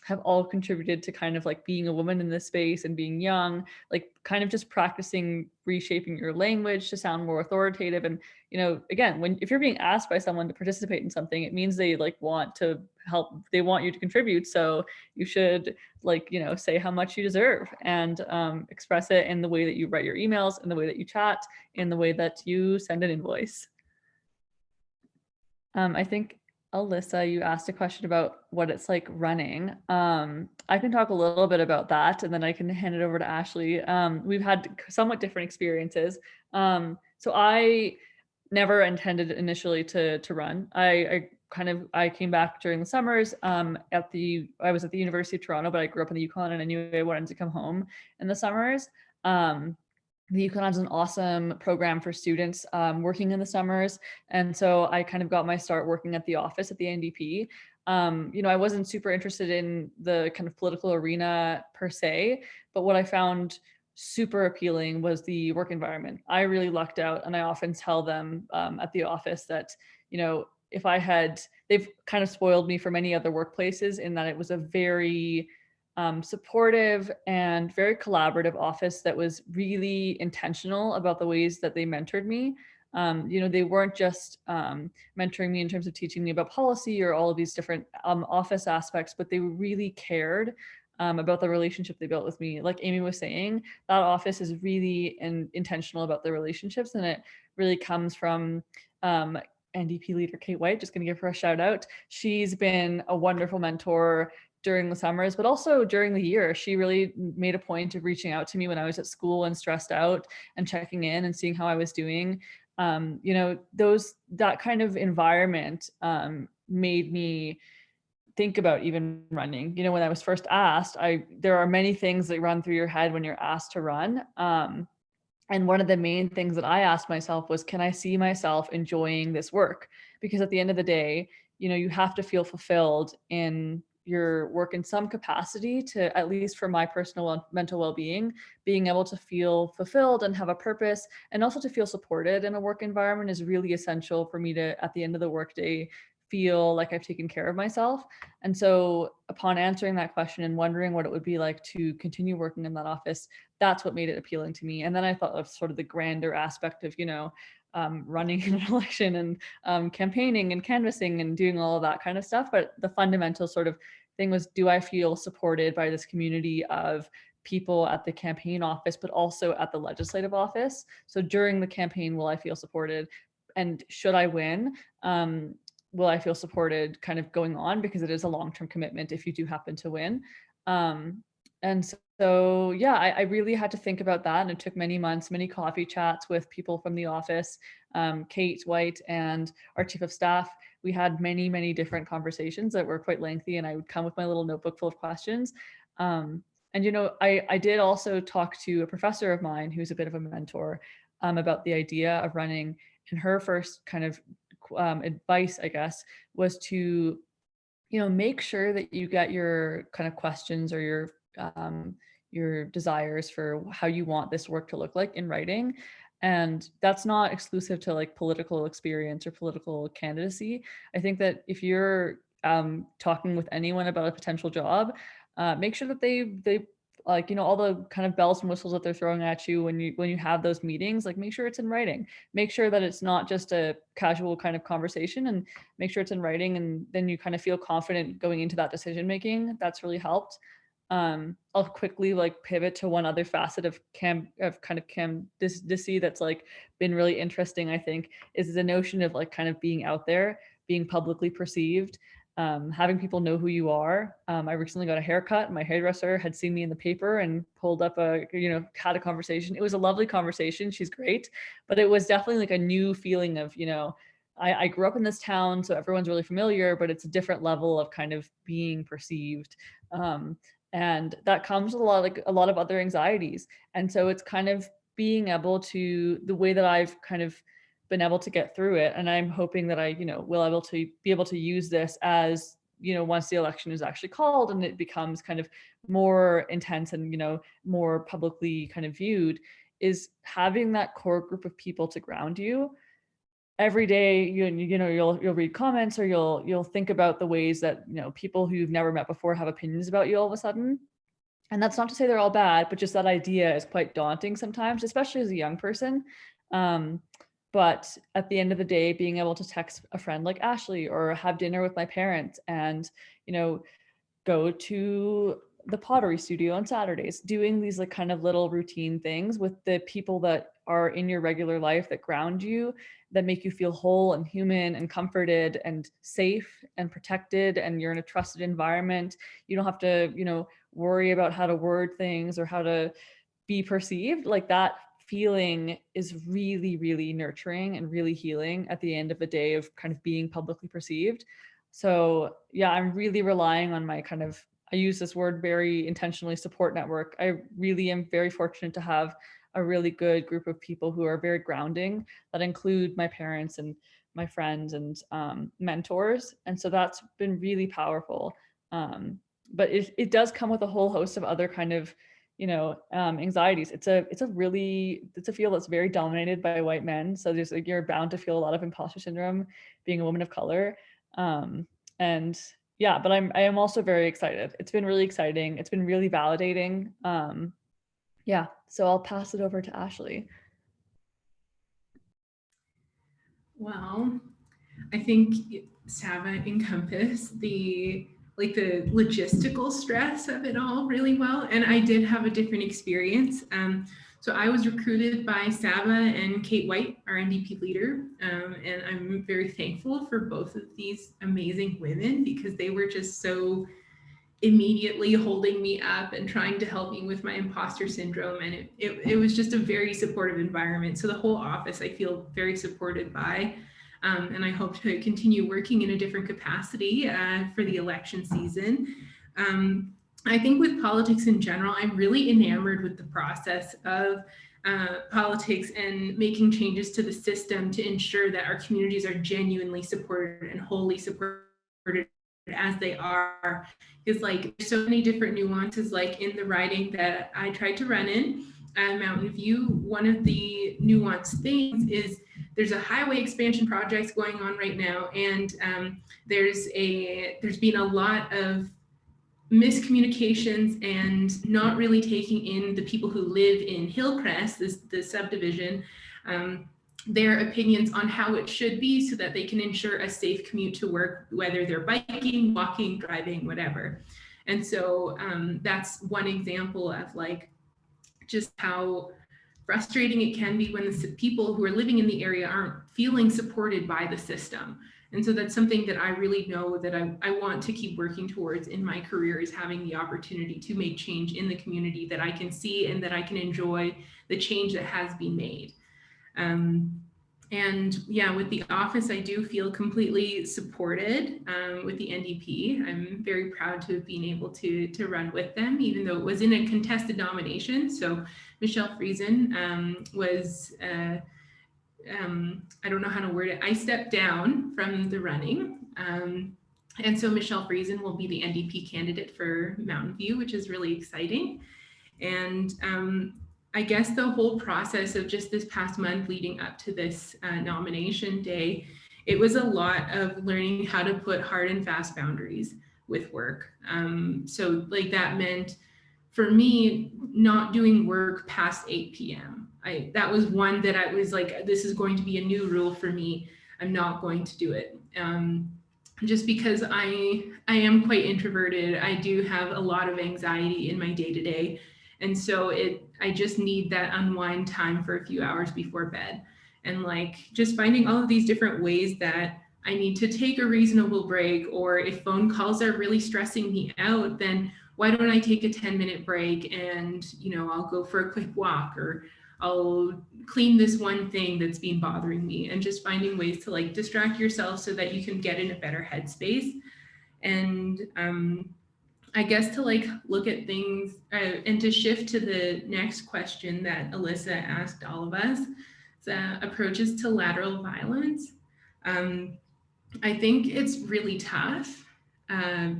have all contributed to kind of like being a woman in this space and being young, like kind of just practicing reshaping your language to sound more authoritative. And, you know, again, if you're being asked by someone to participate in something, it means they like want to help, they want you to contribute. So you should, like, you know, say how much you deserve, and express it in the way that you write your emails, in the way that you chat, in the way that you send an invoice. I think, Alyssa, you asked a question about what it's like running. I can talk a little bit about that, and then I can hand it over to Ashley. We've had somewhat different experiences. So I never intended initially to run. I came back during the summers. I was at the University of Toronto, but I grew up in the Yukon, and I knew I wanted to come home in the summers. The Yukon has an awesome program for students working in the summers. And so I kind of got my start working at the office at the NDP. You know, I wasn't super interested in the kind of political arena per se, but what I found super appealing was the work environment. I really lucked out, and I often tell them at the office that, you know, if I had, they've kind of spoiled me for many other workplaces in that it was a very supportive and very collaborative office that was really intentional about the ways that they mentored me. You know, they weren't just mentoring me in terms of teaching me about policy or all of these different office aspects, but they really cared about the relationship they built with me. Like Amie was saying, that office is really intentional about the relationships, and it really comes from NDP leader Kate White. Just going to give her a shout out. She's been a wonderful mentor during the summers, but also during the year. She really made a point of reaching out to me when I was at school and stressed out and checking in and seeing how I was doing. You know, that kind of environment made me think about even running. You know, when I was first asked, there are many things that run through your head when you're asked to run. And one of the main things that I asked myself was, can I see myself enjoying this work? Because at the end of the day, you know, you have to feel fulfilled in your work in some capacity to, at least for my personal mental well-being, being able to feel fulfilled and have a purpose, and also to feel supported in a work environment is really essential for me to, at the end of the workday, feel like I've taken care of myself. And so upon answering that question and wondering what it would be like to continue working in that office, that's what made it appealing to me. And then I thought of sort of the grander aspect of, you know, running an election and campaigning and canvassing and doing all of that kind of stuff. But the fundamental sort of thing was, do I feel supported by this community of people at the campaign office, but also at the legislative office? So during the campaign, will I feel supported? And should I win, will I feel supported kind of going on, because it is a long-term commitment if you do happen to win. And so, yeah, I really had to think about that. And it took many months, many coffee chats with people from the office, Kate White and our chief of staff. We had many, many different conversations that were quite lengthy, and I would come with my little notebook full of questions. And, you know, I did also talk to a professor of mine who's a bit of a mentor about the idea of running. And her first kind of advice, I guess, was to, you know, make sure that you get your kind of questions or your desires for how you want this work to look like in writing. And that's not exclusive to like political experience or political candidacy. I think that if you're talking with anyone about a potential job, make sure that they like, you know, all the kind of bells and whistles that they're throwing at you when you have those meetings, like make sure it's in writing, make sure that it's not just a casual kind of conversation, and make sure it's in writing. And then you kind of feel confident going into that decision making. That's really helped. I'll quickly like pivot to one other facet of candidacy that's like been really interesting, I think, is the notion of like kind of being out there, being publicly perceived, having people know who you are. I recently got a haircut. My hairdresser had seen me in the paper and pulled up had a conversation. It was a lovely conversation. She's great, but it was definitely like a new feeling of, you know, I grew up in this town, so everyone's really familiar, but it's a different level of kind of being perceived. And that comes with a lot of other anxieties. And so it's kind of being able to, the way that I've kind of been able to get through it. And I'm hoping that I, you know, will be able to use this as, you know, once the election is actually called and it becomes kind of more intense and, you know, more publicly kind of viewed, is having that core group of people to ground you. Every day, you'll read comments, or you'll think about the ways that, you know, people who you've never met before have opinions about you all of a sudden. And that's not to say they're all bad, but just that idea is quite daunting sometimes, especially as a young person. But at the end of the day, being able to text a friend like Ashley or have dinner with my parents and, you know, go to the pottery studio on Saturdays, doing these like kind of little routine things with the people that are in your regular life that ground you, that make you feel whole and human and comforted and safe and protected, and you're in a trusted environment. You don't have to, you know, worry about how to word things or how to be perceived. Like that feeling is really, really nurturing and really healing at the end of the day of kind of being publicly perceived. So yeah, I'm really relying on my kind of, I use this word very intentionally, support network. I really am very fortunate to have a really good group of people who are very grounding, that include my parents and my friends and mentors. And so that's been really powerful. But it does come with a whole host of other kind of, anxieties. It's a field that's very dominated by white men. So there's like, you're bound to feel a lot of imposter syndrome being a woman of color. And yeah, but I am also very excited. It's been really exciting. It's been really validating. Yeah, so I'll pass it over to Ashley. Well, I think Saba encompassed the logistical stress of it all really well. And I did have a different experience. So I was recruited by Saba and Kate White, our NDP leader. And I'm very thankful for both of these amazing women because they were just so immediately holding me up and trying to help me with my imposter syndrome. And it was just a very supportive environment. So the whole office, I feel very supported by. And I hope to continue working in a different capacity for the election season. I think with politics in general, I'm really enamored with the process of politics and making changes to the system to ensure that our communities are genuinely supported and wholly supported as they are. Because like there's so many different nuances, like in the riding that I tried to run in Mountain View, one of the nuanced things is there's a highway expansion project going on right now, and there's been a lot of miscommunications and not really taking in the people who live in Hillcrest, the subdivision, their opinions on how it should be so that they can ensure a safe commute to work, whether they're biking, walking, driving, whatever. And so that's one example of like just how frustrating it can be when the people who are living in the area aren't feeling supported by the system. And so that's something that I really know that I want to keep working towards in my career, is having the opportunity to make change in the community that I can see and that I can enjoy the change that has been made. And yeah, with the office, I do feel completely supported with the NDP. I'm very proud to have been able to run with them, even though it was in a contested nomination. So Michelle Friesen was, I don't know how to word it, I stepped down from the running. And so Michelle Friesen will be the NDP candidate for Mountain View, which is really exciting. And I guess the whole process of just this past month leading up to this nomination day, it was a lot of learning how to put hard and fast boundaries with work. So like that meant for me, not doing work past 8 p.m. That was one that I was like, this is going to be a new rule for me. I'm not going to do it. Just because I am quite introverted. I do have a lot of anxiety in my day-to-day. And so I just need that unwind time for a few hours before bed. And like just finding all of these different ways that I need to take a reasonable break, or if phone calls are really stressing me out, then why don't I take a 10-minute break and, I'll go for a quick walk, or I'll clean this one thing that's been bothering me, and just finding ways to like distract yourself so that you can get in a better headspace. And I guess to like look at things and to shift to the next question that Alyssa asked all of us, approaches to lateral violence. I think it's really tough.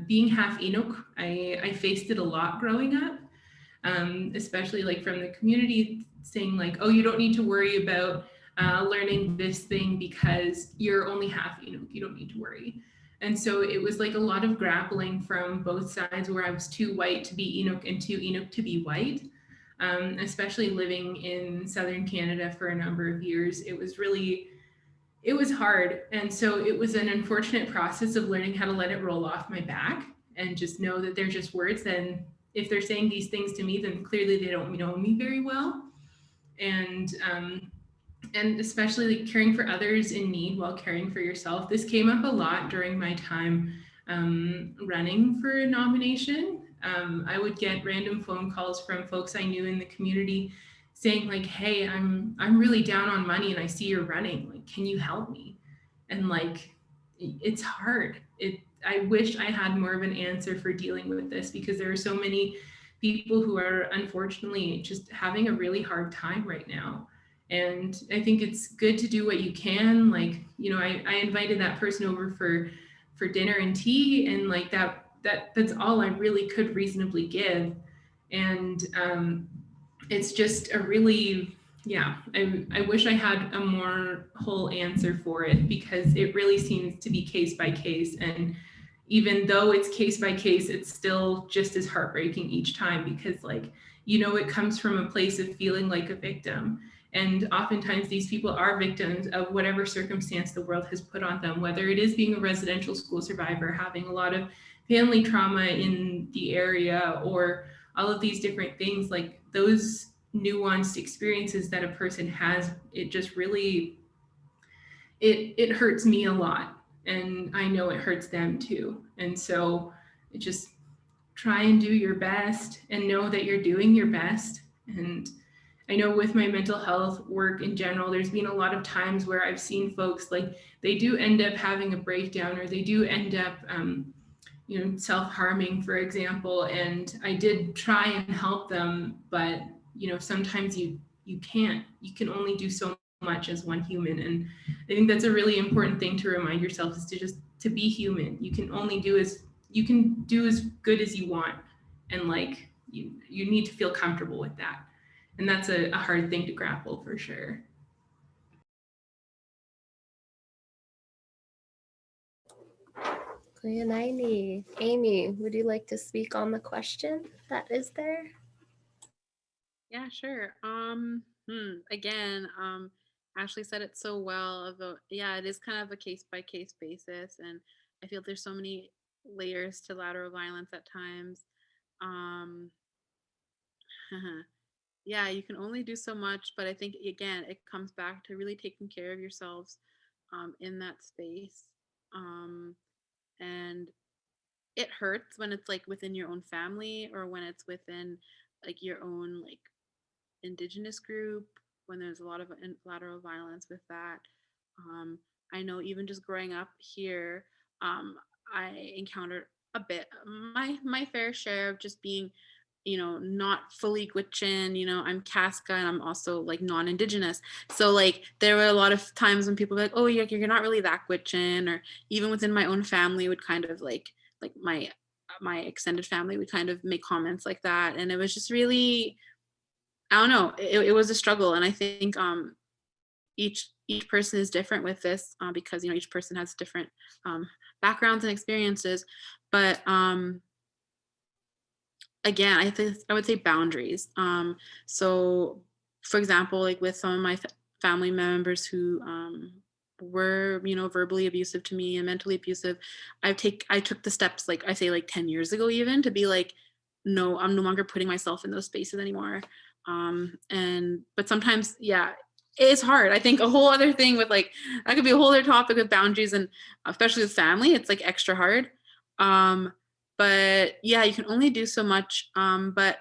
Being half Inuk, I faced it a lot growing up, especially like from the community saying like, oh, you don't need to worry about learning this thing because you're only half Inuk, you don't need to worry. And so it was like a lot of grappling from both sides, where I was too white to be Inuk and too Inuk to be white. Especially living in Southern Canada for a number of years, it was hard. And so it was an unfortunate process of learning how to let it roll off my back and just know that they're just words. And if they're saying these things to me, then clearly they don't know me very well. And especially like caring for others in need while caring for yourself. This came up a lot during my time running for a nomination. I would get random phone calls from folks I knew in the community saying like, hey, I'm really down on money and I see you're running, like, can you help me? And like, it's hard. I wish I had more of an answer for dealing with this, because there are so many people who are unfortunately just having a really hard time right now. And I think it's good to do what you can. Like, I invited that person over for dinner and tea, and like that's all I really could reasonably give. And it's just a really, yeah, I wish I had a more whole answer for it, because it really seems to be case by case. And even though it's case by case, it's still just as heartbreaking each time, because like, you know, it comes from a place of feeling like a victim. And oftentimes these people are victims of whatever circumstance the world has put on them, whether it is being a residential school survivor, having a lot of family trauma in the area, or all of these different things. Like those nuanced experiences that a person has, it just really, it hurts me a lot. And I know it hurts them too. And so it just try and do your best and know that you're doing your best. And I know with my mental health work in general, there's been a lot of times where I've seen folks like they do end up having a breakdown, or they do end up, you know, self-harming, for example. And I did try and help them, but you know, sometimes you can't. You can only do so much as one human. And I think that's a really important thing to remind yourself, is to just to be human. You can only do as good as you want, and like you need to feel comfortable with that. And that's a hard thing to grapple, for sure. Amie, would you like to speak on the question that is there? Yeah, sure. Again, Ashley said it so well. About, yeah, it is kind of a case by case basis, and I feel there's so many layers to lateral violence at times. Yeah, you can only do so much, but I think again, it comes back to really taking care of yourselves in that space. And it hurts when it's like within your own family, or when it's within like your own like indigenous group, when there's a lot of lateral violence with that. I know even just growing up here, I encountered a bit my fair share of just being, you know, not fully Gwich'in. You know, I'm Casca, and I'm also like non-indigenous. So like there were a lot of times when people were like, oh, you're not really that Gwich'in, or even within my own family would kind of like my extended family would kind of make comments like that. And it was just really, I don't know, it was a struggle. And I think each person is different with this, because, you know, each person has different backgrounds and experiences. But again, I would say boundaries. So for example, like with some of my family members who were, you know, verbally abusive to me and mentally abusive, I took the steps, like I say, like 10 years ago even, to be like, no, I'm no longer putting myself in those spaces anymore. But sometimes, yeah, it's hard. I think a whole other thing with like, that could be a whole other topic with boundaries, and especially with family, it's like extra hard. But yeah, you can only do so much, but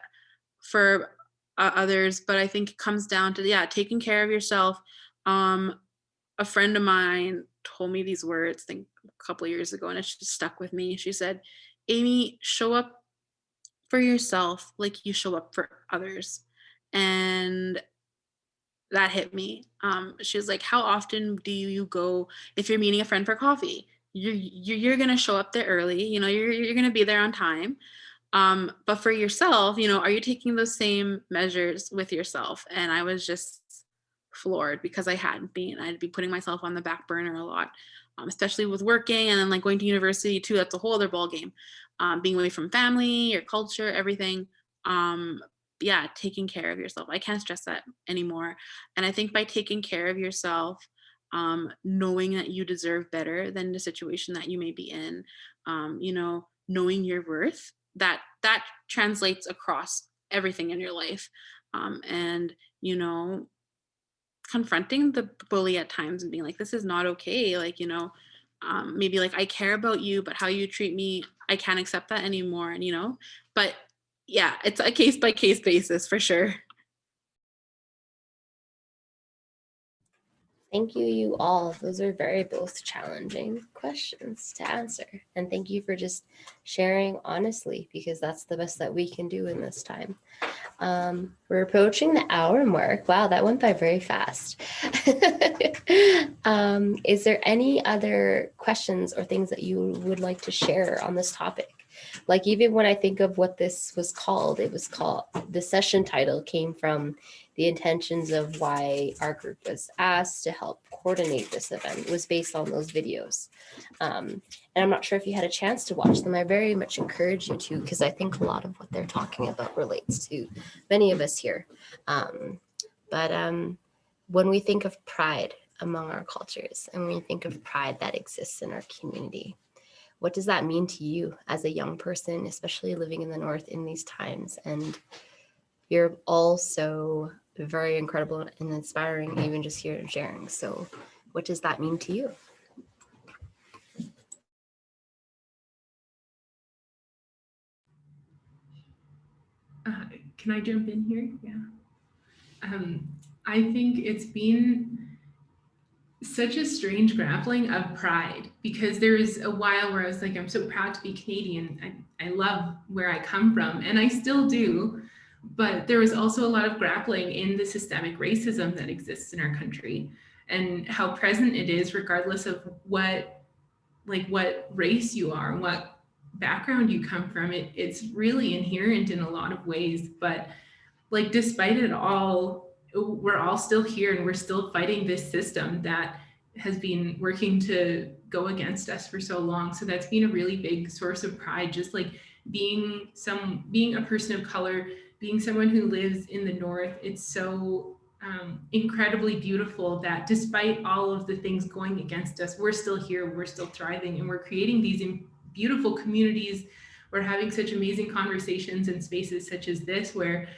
for others, but I think it comes down to, yeah, taking care of yourself. A friend of mine told me these words, I think a couple of years ago, and it just stuck with me. She said, Amie, show up for yourself like you show up for others. And that hit me. She was like, how often do you go, if you're meeting a friend for coffee, you're going to show up there early, you know, you're going to be there on time. But for yourself, you know, are you taking those same measures with yourself? And I was just floored, because I hadn't been. I'd be putting myself on the back burner a lot, especially with working, and then like going to university too. That's a whole other ballgame. Being away from family, your culture, everything. Yeah, taking care of yourself. I can't stress that anymore. And I think by taking care of yourself, knowing that you deserve better than the situation that you may be in, you know, knowing your worth, that translates across everything in your life. And, you know, confronting the bully at times and being like, this is not okay. Like, you know, maybe like, I care about you, but how you treat me, I can't accept that anymore. And, you know, but yeah, it's a case by case basis for sure. Thank you all. Those are very both challenging questions to answer. And thank you for just sharing honestly, because that's the best that we can do in this time. We're approaching the hour mark. Wow, that went by very fast. Is there any other questions or things that you would like to share on this topic? Like, even when I think of what this was called, the session title came from the intentions of why our group was asked to help coordinate this event. It was based on those videos. And I'm not sure if you had a chance to watch them. I very much encourage you to, because I think a lot of what they're talking about relates to many of us here. But when we think of pride among our cultures, and when we think of pride that exists in our community, what does that mean to you as a young person, especially living in the North in these times? And you're all so very incredible and inspiring, even just here and sharing. So what does that mean to you? Can I jump in here? Yeah. I think it's been such a strange grappling of pride, because there was a while where I was like, I'm so proud to be Canadian. I love where I come from, and I still do. But there was also a lot of grappling in the systemic racism that exists in our country, and how present it is regardless of what race you are and what background you come from. It's really inherent in a lot of ways. But like, despite it all, we're all still here, and we're still fighting this system that has been working to go against us for so long. So that's been a really big source of pride, just like being a person of color, being someone who lives in the North. It's so incredibly beautiful that despite all of the things going against us, we're still here, we're still thriving, and we're creating these beautiful communities. We're having such amazing conversations in spaces such as this, where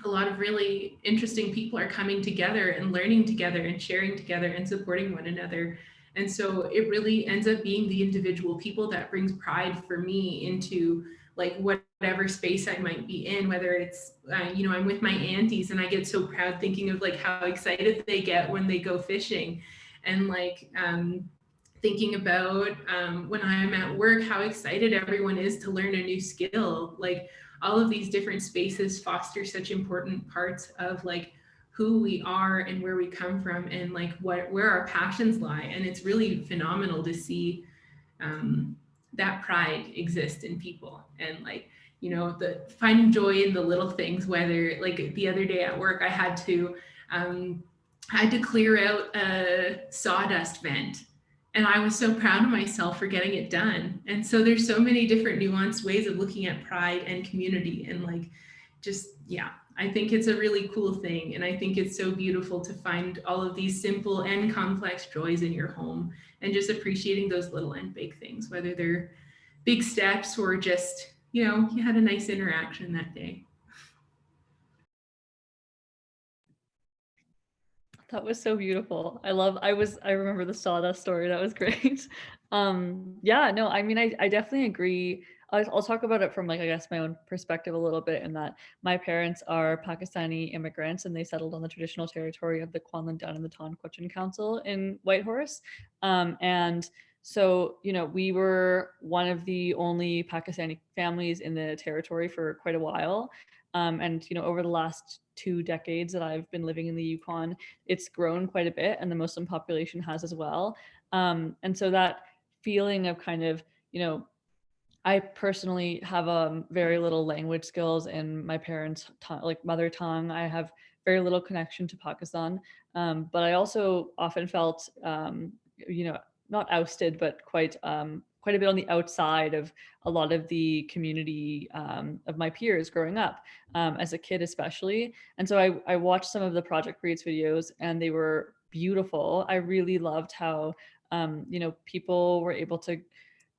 a lot of really interesting people are coming together and learning together and sharing together and supporting one another. And so it really ends up being the individual people that brings pride for me into like whatever space I might be in, whether it's, I'm with my aunties and I get so proud thinking of like how excited they get when they go fishing, and like thinking about when I'm at work, how excited everyone is to learn a new skill. Like, all of these different spaces foster such important parts of like who we are and where we come from, and like where our passions lie. And it's really phenomenal to see that pride exist in people, and like, the finding joy in the little things. Whether like the other day at work, I had to clear out a sawdust vent, and I was so proud of myself for getting it done. And so there's so many different nuanced ways of looking at pride and community, and like, just, yeah, I think it's a really cool thing. And I think it's so beautiful to find all of these simple and complex joys in your home, and just appreciating those little and big things, whether they're big steps or just, you had a nice interaction that day. That was so beautiful. I remember the sawdust story. That was great. Yeah, no, I mean, I definitely agree. I'll talk about it from like, I guess, my own perspective a little bit, in that my parents are Pakistani immigrants, and they settled on the traditional territory of the Kwanlin Dun and the Gwich'in Council in Whitehorse. And so, we were one of the only Pakistani families in the territory for quite a while. And, over the last 2 decades that I've been living in the Yukon, it's grown quite a bit, and the Muslim population has as well. And so that feeling of kind of, I personally have very little language skills in my parents' like mother tongue. I have very little connection to Pakistan, but I also often felt, not ousted, but quite a bit on the outside of a lot of the community of my peers growing up, as a kid especially. And so I watched some of the Project Creates videos, and they were beautiful. I really loved how people were able to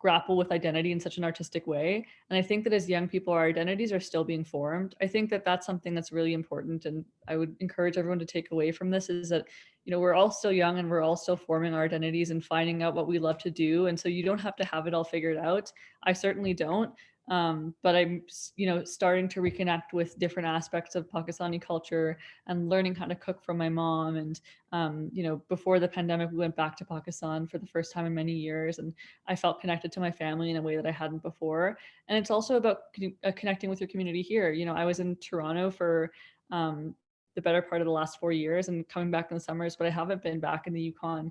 grapple with identity in such an artistic way. And I think that as young people, our identities are still being formed. I think that that's something that's really important. And I would encourage everyone to take away from this is that, we're all still young, and we're all still forming our identities and finding out what we love to do. And so you don't have to have it all figured out. I certainly don't. But I'm, starting to reconnect with different aspects of Pakistani culture and learning how to cook from my mom. And, before the pandemic, we went back to Pakistan for the first time in many years. And I felt connected to my family in a way that I hadn't before. And it's also about connecting with your community here. I was in Toronto for the better part of the last 4 years and coming back in the summers, but I haven't been back in the Yukon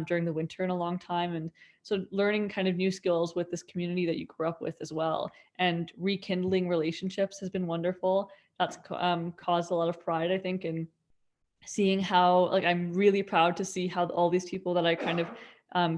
during the winter in a long time. And so learning kind of new skills with this community that you grew up with as well, and rekindling relationships has been wonderful. That's caused a lot of pride, I think, in seeing how, like, I'm really proud to see how all these people that I kind of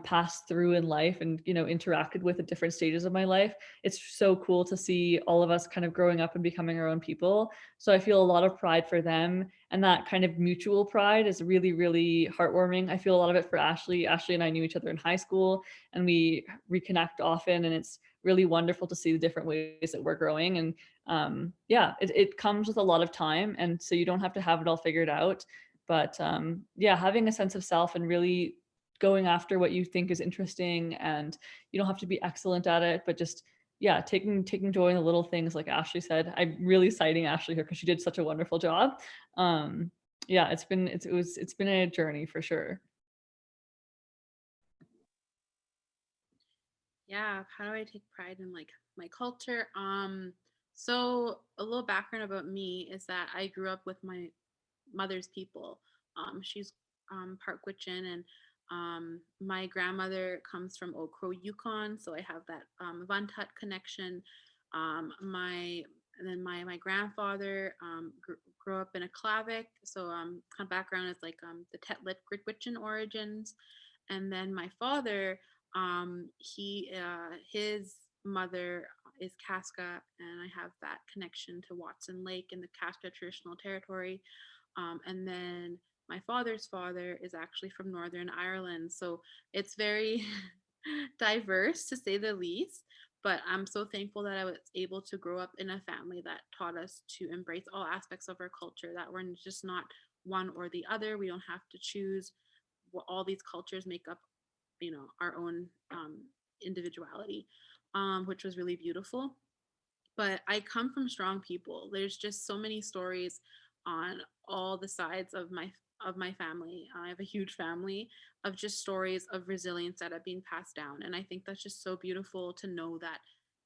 passed through in life and, you know, interacted with at different stages of my life. It's so cool to see all of us kind of growing up and becoming our own people. So I feel a lot of pride for them, and that kind of mutual pride is really, really heartwarming. I feel a lot of it for Ashley. Ashley and I knew each other in high school, and we reconnect often, and it's really wonderful to see the different ways that we're growing. And yeah, it comes with a lot of time, and so you don't have to have it all figured out. But yeah, having a sense of self and really going after what you think is interesting, and you don't have to be excellent at it, but just, yeah, taking joy in the little things, like Ashley said. I'm really citing Ashley here because she did such a wonderful job. Yeah, it's been a journey for sure. Yeah, how do I take pride in like my culture? So a little background about me is that I grew up with my mother's people. She's part Gwich'in, and my grandmother comes from Oak Crow, Yukon, so I have that Vuntut connection. My grandfather grew up in a Klavik, so kind of background is like the Tetlit Gwich'in origins, and then my father, his mother is Casca, and I have that connection to Watson Lake in the Casca traditional territory. And then my father's father is actually from Northern Ireland. So it's very diverse, to say the least. But I'm so thankful that I was able to grow up in a family that taught us to embrace all aspects of our culture, that we're just not one or the other. We don't have to choose. All these cultures make up, you know, our own individuality, which was really beautiful. But I come from strong people. There's just so many stories on all the sides of my family. I have a huge family of just stories of resilience that are being passed down, and I think that's just so beautiful to know that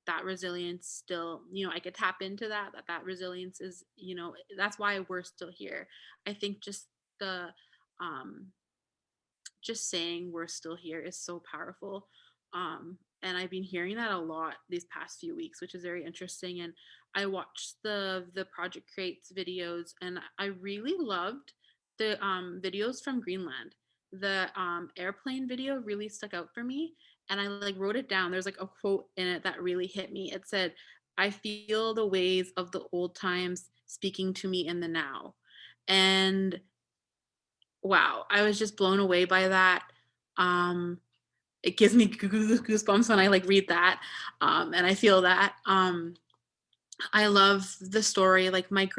that resilience still, you know, I could tap into that resilience is, you know, that's why we're still here. I think just the just saying we're still here is so powerful. And I've been hearing that a lot these past few weeks, which is very interesting. And I watched the Project Creates videos, and I really loved the videos from Greenland. The airplane video really stuck out for me, and I like wrote it down. There's like a quote in it that really hit me. It said, "I feel the ways of the old times speaking to me in the now." And wow, I was just blown away by that. It gives me goosebumps when I like read that, and I feel that. I love the story. Like my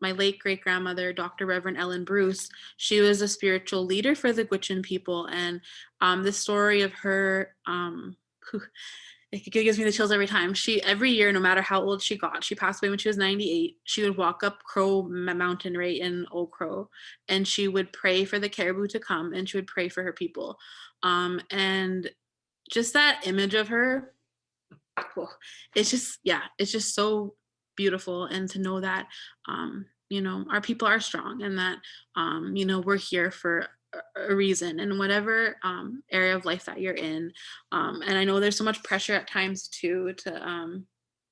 late great grandmother, Dr. Reverend Ellen Bruce, she was a spiritual leader for the Gwich'in people, and the story of her. It gives me the chills every time. Every year, no matter how old she got, she passed away when she was 98. She would walk up Crow Mountain right in Old Crow, and she would pray for the caribou to come, and she would pray for her people. And just that image of her, it's just so beautiful. And to know that, you know, our people are strong, and that, you know, we're here for a reason in whatever area of life that you're in. And I know there's so much pressure at times too to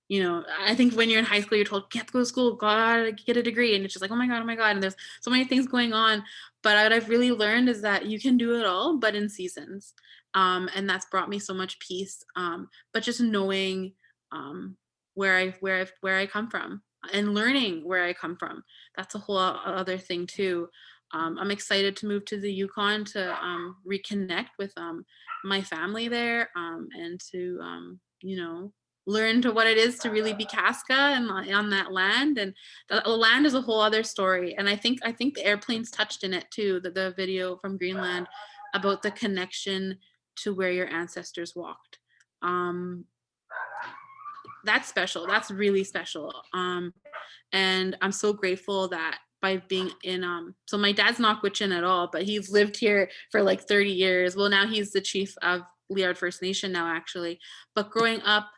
you know, I think when you're in high school, you're told, get to go to school, gotta get a degree, and it's just like, oh my god, and there's so many things going on. But what I've really learned is that you can do it all, but in seasons. And that's brought me so much peace. But just knowing where I come from, and learning where I come from, that's a whole other thing too. I'm excited to move to the Yukon to reconnect with my family there, and to you know, learn to what it is to really be Casca and on that land. And the land is a whole other story. And I think the airplanes touched in it too, the video from Greenland about the connection to where your ancestors walked. That's special. That's really special. And I'm so grateful that by being in so my dad's not Gwich'in at all, but he's lived here for like 30 years. Well, now he's the chief of Liard First Nation now, actually. But growing up,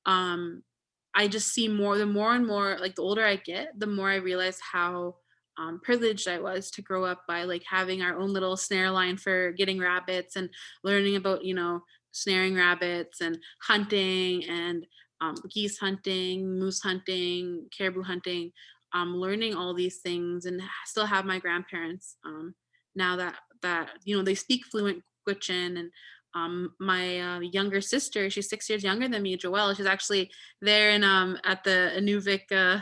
I just see the more and more, like the older I get, the more I realize how privileged I was to grow up by like having our own little snare line for getting rabbits and learning about, snaring rabbits and hunting and geese hunting, moose hunting, caribou hunting, learning all these things, and still have my grandparents now that they speak fluent Gwich'in. And my younger sister, she's 6 years younger than me, Joelle. She's actually there in at the Inuvik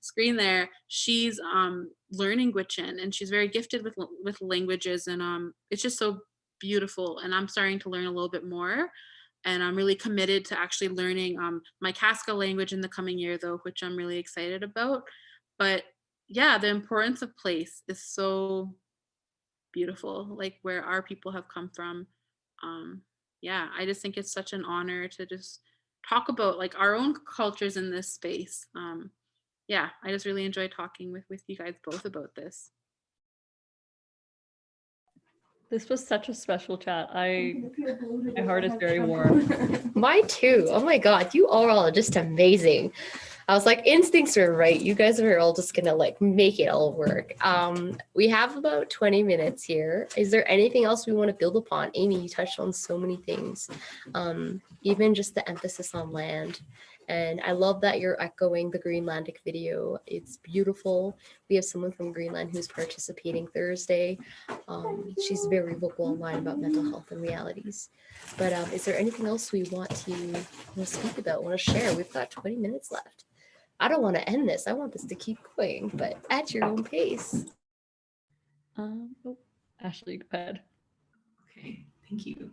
screen there. She's learning Gwich'in, and she's very gifted with languages, and it's just so beautiful. And I'm starting to learn a little bit more, and I'm really committed to actually learning my Casca language in the coming year, though, which I'm really excited about. But yeah, the importance of place is so beautiful, like where our people have come from. Yeah, I just think it's such an honor to just talk about like our own cultures in this space. Yeah, I just really enjoy talking with you guys both about this. This was such a special chat. My heart is very warm. Mine too. Oh my God, you are all just amazing. I was like, instincts were right. You guys are all just gonna like make it all work. We have about 20 minutes here. Is there anything else we want to build upon? Amie, you touched on so many things, even just the emphasis on land. And I love that you're echoing the Greenlandic video. It's beautiful. We have someone from Greenland who's participating Thursday. She's very vocal online about mental health and realities. But is there anything else we want to speak about, want to share? We've got 20 minutes left. I don't want to end this. I want this to keep going, but at your own pace. Ashley, go ahead. Okay, thank you.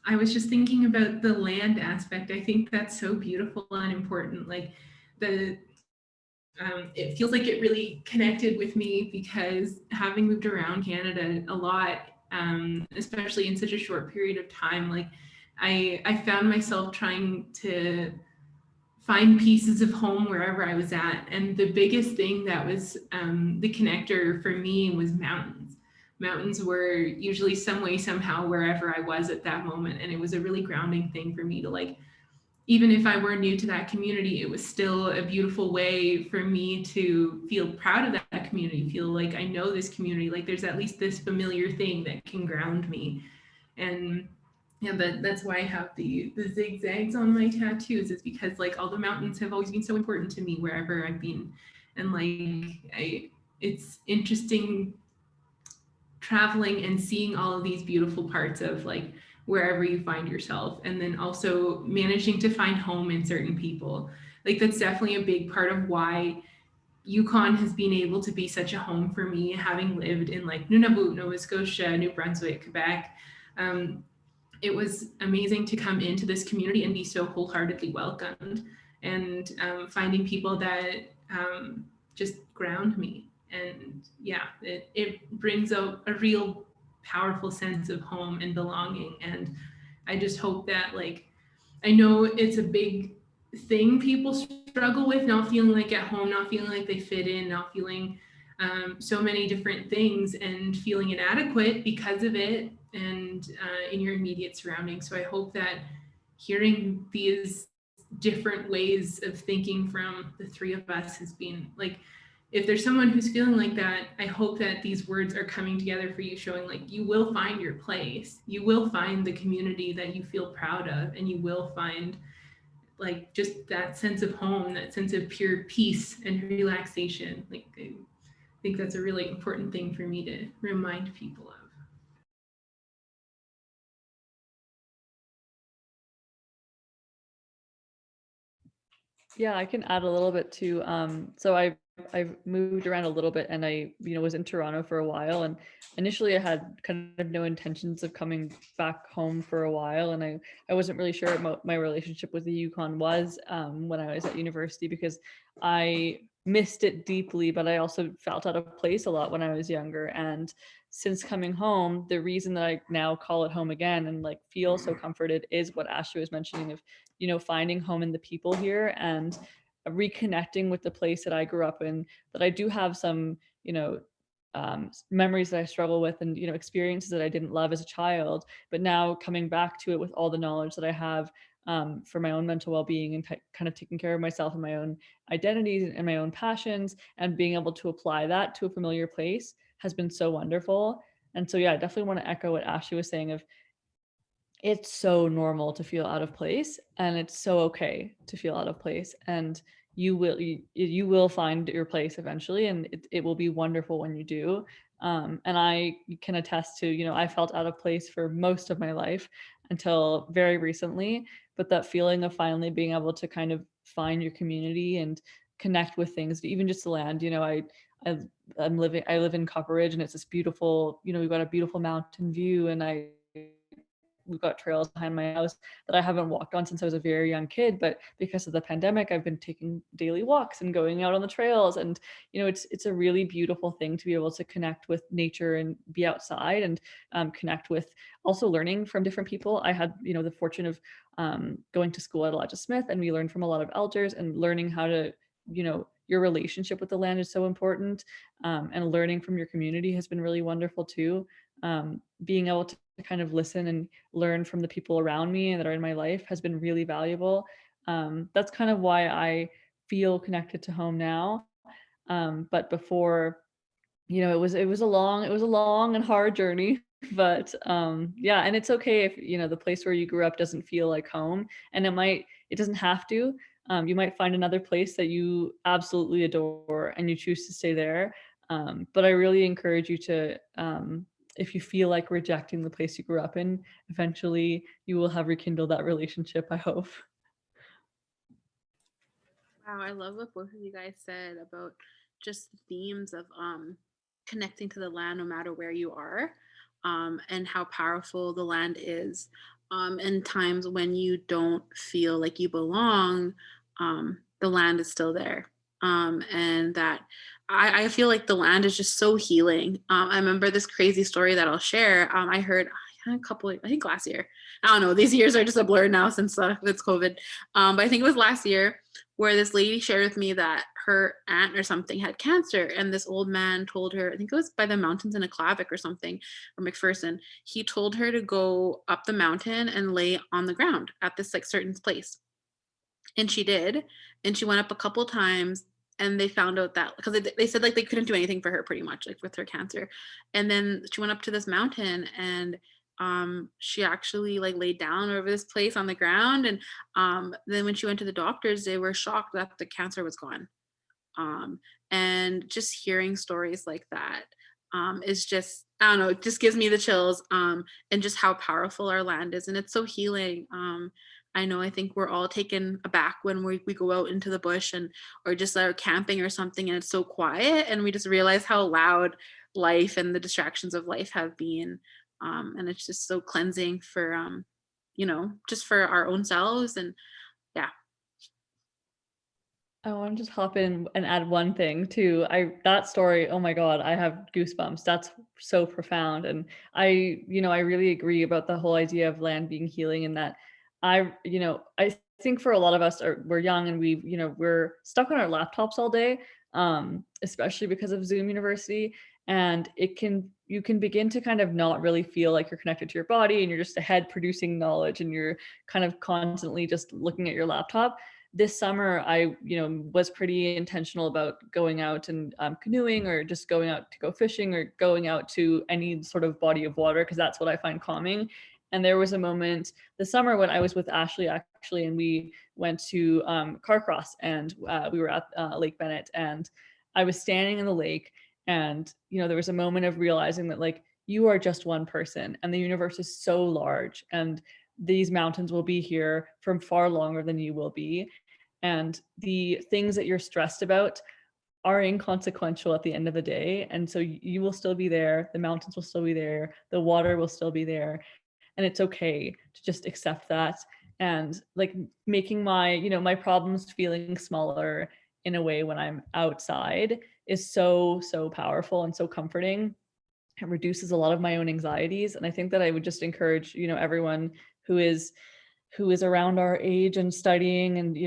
I was just thinking about the land aspect. I think that's so beautiful and important. Like it feels like it really connected with me because having moved around Canada a lot, especially in such a short period of time, like I found myself trying to find pieces of home wherever I was at. And the biggest thing that was the connector for me was mountains. Mountains were usually some way, somehow, wherever I was at that moment. And it was a really grounding thing for me to like, even if I were new to that community, it was still a beautiful way for me to feel proud of that community, feel like I know this community, like there's at least this familiar thing that can ground me. And yeah, that's why I have the zigzags on my tattoos, is because like all the mountains have always been so important to me wherever I've been. And like it's interesting traveling and seeing all of these beautiful parts of like wherever you find yourself, and then also managing to find home in certain people. Like that's definitely a big part of why Yukon has been able to be such a home for me, having lived in like Nunavut, Nova Scotia, New Brunswick, Quebec. It was amazing to come into this community and be so wholeheartedly welcomed, and finding people that just ground me. And yeah, it brings out a real powerful sense of home and belonging. And I just hope that, like, I know it's a big thing people struggle with, not feeling like at home, not feeling like they fit in, not feeling so many different things, and feeling inadequate because of it, and in your immediate surroundings. So I hope that hearing these different ways of thinking from the three of us has been like, if there's someone who's feeling like that, I hope that these words are coming together for you, showing like you will find your place, you will find the community that you feel proud of, and you will find like just that sense of home, that sense of pure peace and relaxation. Like I think that's a really important thing for me to remind people of. Yeah, I can add a little bit too. So I've moved around a little bit, and I was in Toronto for a while, and initially I had kind of no intentions of coming back home for a while, and I wasn't really sure what my relationship with the Yukon was when I was at university, because I missed it deeply, but I also felt out of place a lot when I was younger. And since coming home, the reason that I now call it home again and like feel so comforted is what Ashley was mentioning of finding home in the people here, and reconnecting with the place that I grew up in, that I do have some, memories that I struggle with, and, experiences that I didn't love as a child, but now coming back to it with all the knowledge that I have for my own mental well-being and kind of taking care of myself and my own identities and my own passions, and being able to apply that to a familiar place has been so wonderful. And so, yeah, I definitely want to echo what Ashley was saying of, it's so normal to feel out of place, and it's so okay to feel out of place, and you will find your place eventually, and it will be wonderful when you do. And I can attest to, I felt out of place for most of my life until very recently, but that feeling of finally being able to kind of find your community and connect with things, even just the land. I I live in Copperidge, and it's this beautiful, we've got a beautiful mountain view, and we've got trails behind my house that I haven't walked on since I was a very young kid, but because of the pandemic, I've been taking daily walks and going out on the trails. And, it's a really beautiful thing to be able to connect with nature and be outside, and connect with also learning from different people. I had, the fortune of going to school at Elijah Smith, and we learned from a lot of elders, and learning how to, your relationship with the land is so important. And learning from your community has been really wonderful too. Being able to kind of listen and learn from the people around me and that are in my life has been really valuable. That's kind of why I feel connected to home now. But before, it was a long and hard journey. But yeah, and it's okay if the place where you grew up doesn't feel like home, and it doesn't have to. You might find another place that you absolutely adore and you choose to stay there. But I really encourage you to, if you feel like rejecting the place you grew up in, eventually you will have rekindled that relationship, I hope. Wow, I love what both of you guys said about just the themes of connecting to the land no matter where you are, and how powerful the land is. In times when you don't feel like you belong, the land is still there. And that I feel like the land is just so healing. I remember this crazy story that I'll share. I heard I think last year. I don't know. These years are just a blur now since it's COVID. But I think it was last year where this lady shared with me that her aunt or something had cancer, and this old man told her, I think it was by the mountains in Aklavik or something, or McPherson, he told her to go up the mountain and lay on the ground at this like certain place. And she did. And she went up a couple times, and they found out that because they said like they couldn't do anything for her pretty much like with her cancer. And then she went up to this mountain, and she actually like laid down over this place on the ground. And then when she went to the doctors, they were shocked that the cancer was gone. And just hearing stories like that is just, I don't know, it just gives me the chills, and just how powerful our land is. And it's so healing. I know, I think we're all taken aback when we go out into the bush and or just are camping or something, and it's so quiet, and we just realize how loud life and the distractions of life have been. And it's just so cleansing for just for our own selves. And yeah. I want to just hop in and add one thing too. That story, oh my God, I have goosebumps. That's so profound. And I really agree about the whole idea of land being healing, and that I think for a lot of us we're young, and we're stuck on our laptops all day, especially because of Zoom University. And you can begin to kind of not really feel like you're connected to your body, and you're just ahead producing knowledge, and you're kind of constantly just looking at your laptop. This summer, I was pretty intentional about going out and canoeing, or just going out to go fishing, or going out to any sort of body of water, because that's what I find calming. And there was a moment this summer when I was with Ashley actually, and we went to Carcross, and we were at Lake Bennett, and I was standing in the lake, and there was a moment of realizing that like you are just one person, and the universe is so large, and these mountains will be here for far longer than you will be. And the things that you're stressed about are inconsequential at the end of the day. And so you will still be there. The mountains will still be there. The water will still be there. And it's okay to just accept that. And like making my, my problems feeling smaller in a way when I'm outside is so, so powerful and so comforting. It reduces a lot of my own anxieties. And I think that I would just encourage, everyone who is around our age and studying and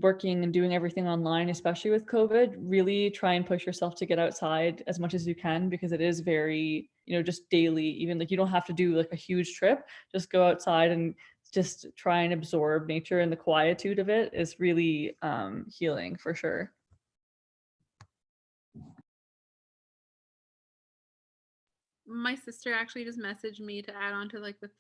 working and doing everything online, especially with COVID, really try and push yourself to get outside as much as you can, because it is very just daily. Even like you don't have to do like a huge trip, just go outside and just try and absorb nature, and the quietude of it is really healing for sure. My sister actually just messaged me to add on to like with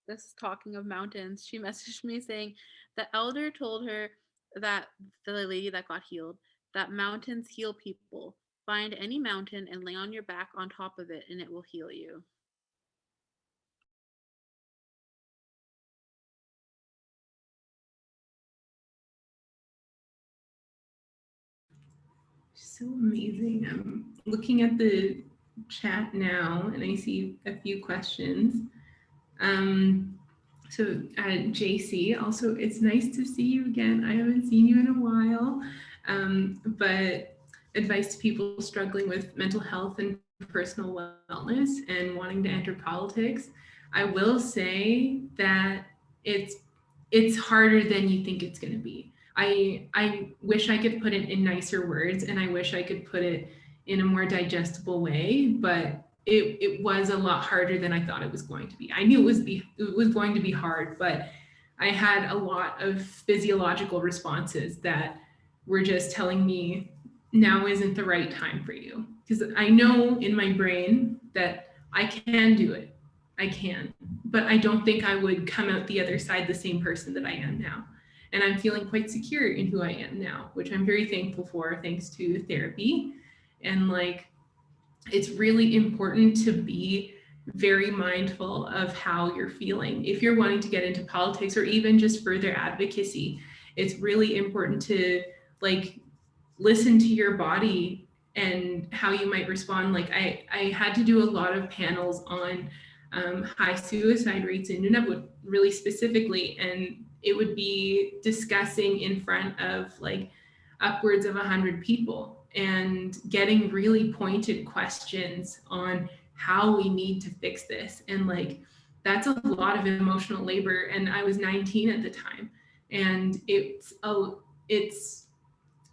this talking of mountains. She messaged me saying the elder told her that the lady that got healed, that mountains heal people. Find any mountain and lay on your back on top of it and it will heal you. So amazing. I'm looking at the chat now and I see a few questions. So JC, also, it's nice to see you again. I haven't seen you in a while. But advice to people struggling with mental health and personal wellness and wanting to enter politics. I will say that it's harder than you think it's going to be. I wish I could put it in nicer words, and I wish I could put it in a more digestible way, but it was a lot harder than I thought it was going to be. I knew it was going to be hard, but I had a lot of physiological responses that were just telling me now isn't the right time for you. Because I know in my brain that I can do it. I can, but I don't think I would come out the other side the same person that I am now. And I'm feeling quite secure in who I am now, which I'm very thankful for, thanks to therapy. And like, it's really important to be very mindful of how you're feeling. If you're wanting to get into politics or even just further advocacy, it's really important to like listen to your body and how you might respond. Like I had to do a lot of panels on high suicide rates in Nunavut really specifically, and it would be discussing in front of like upwards of 100 people and getting really pointed questions on how we need to fix this. And like, that's a lot of emotional labor. And I was 19 at the time, and it's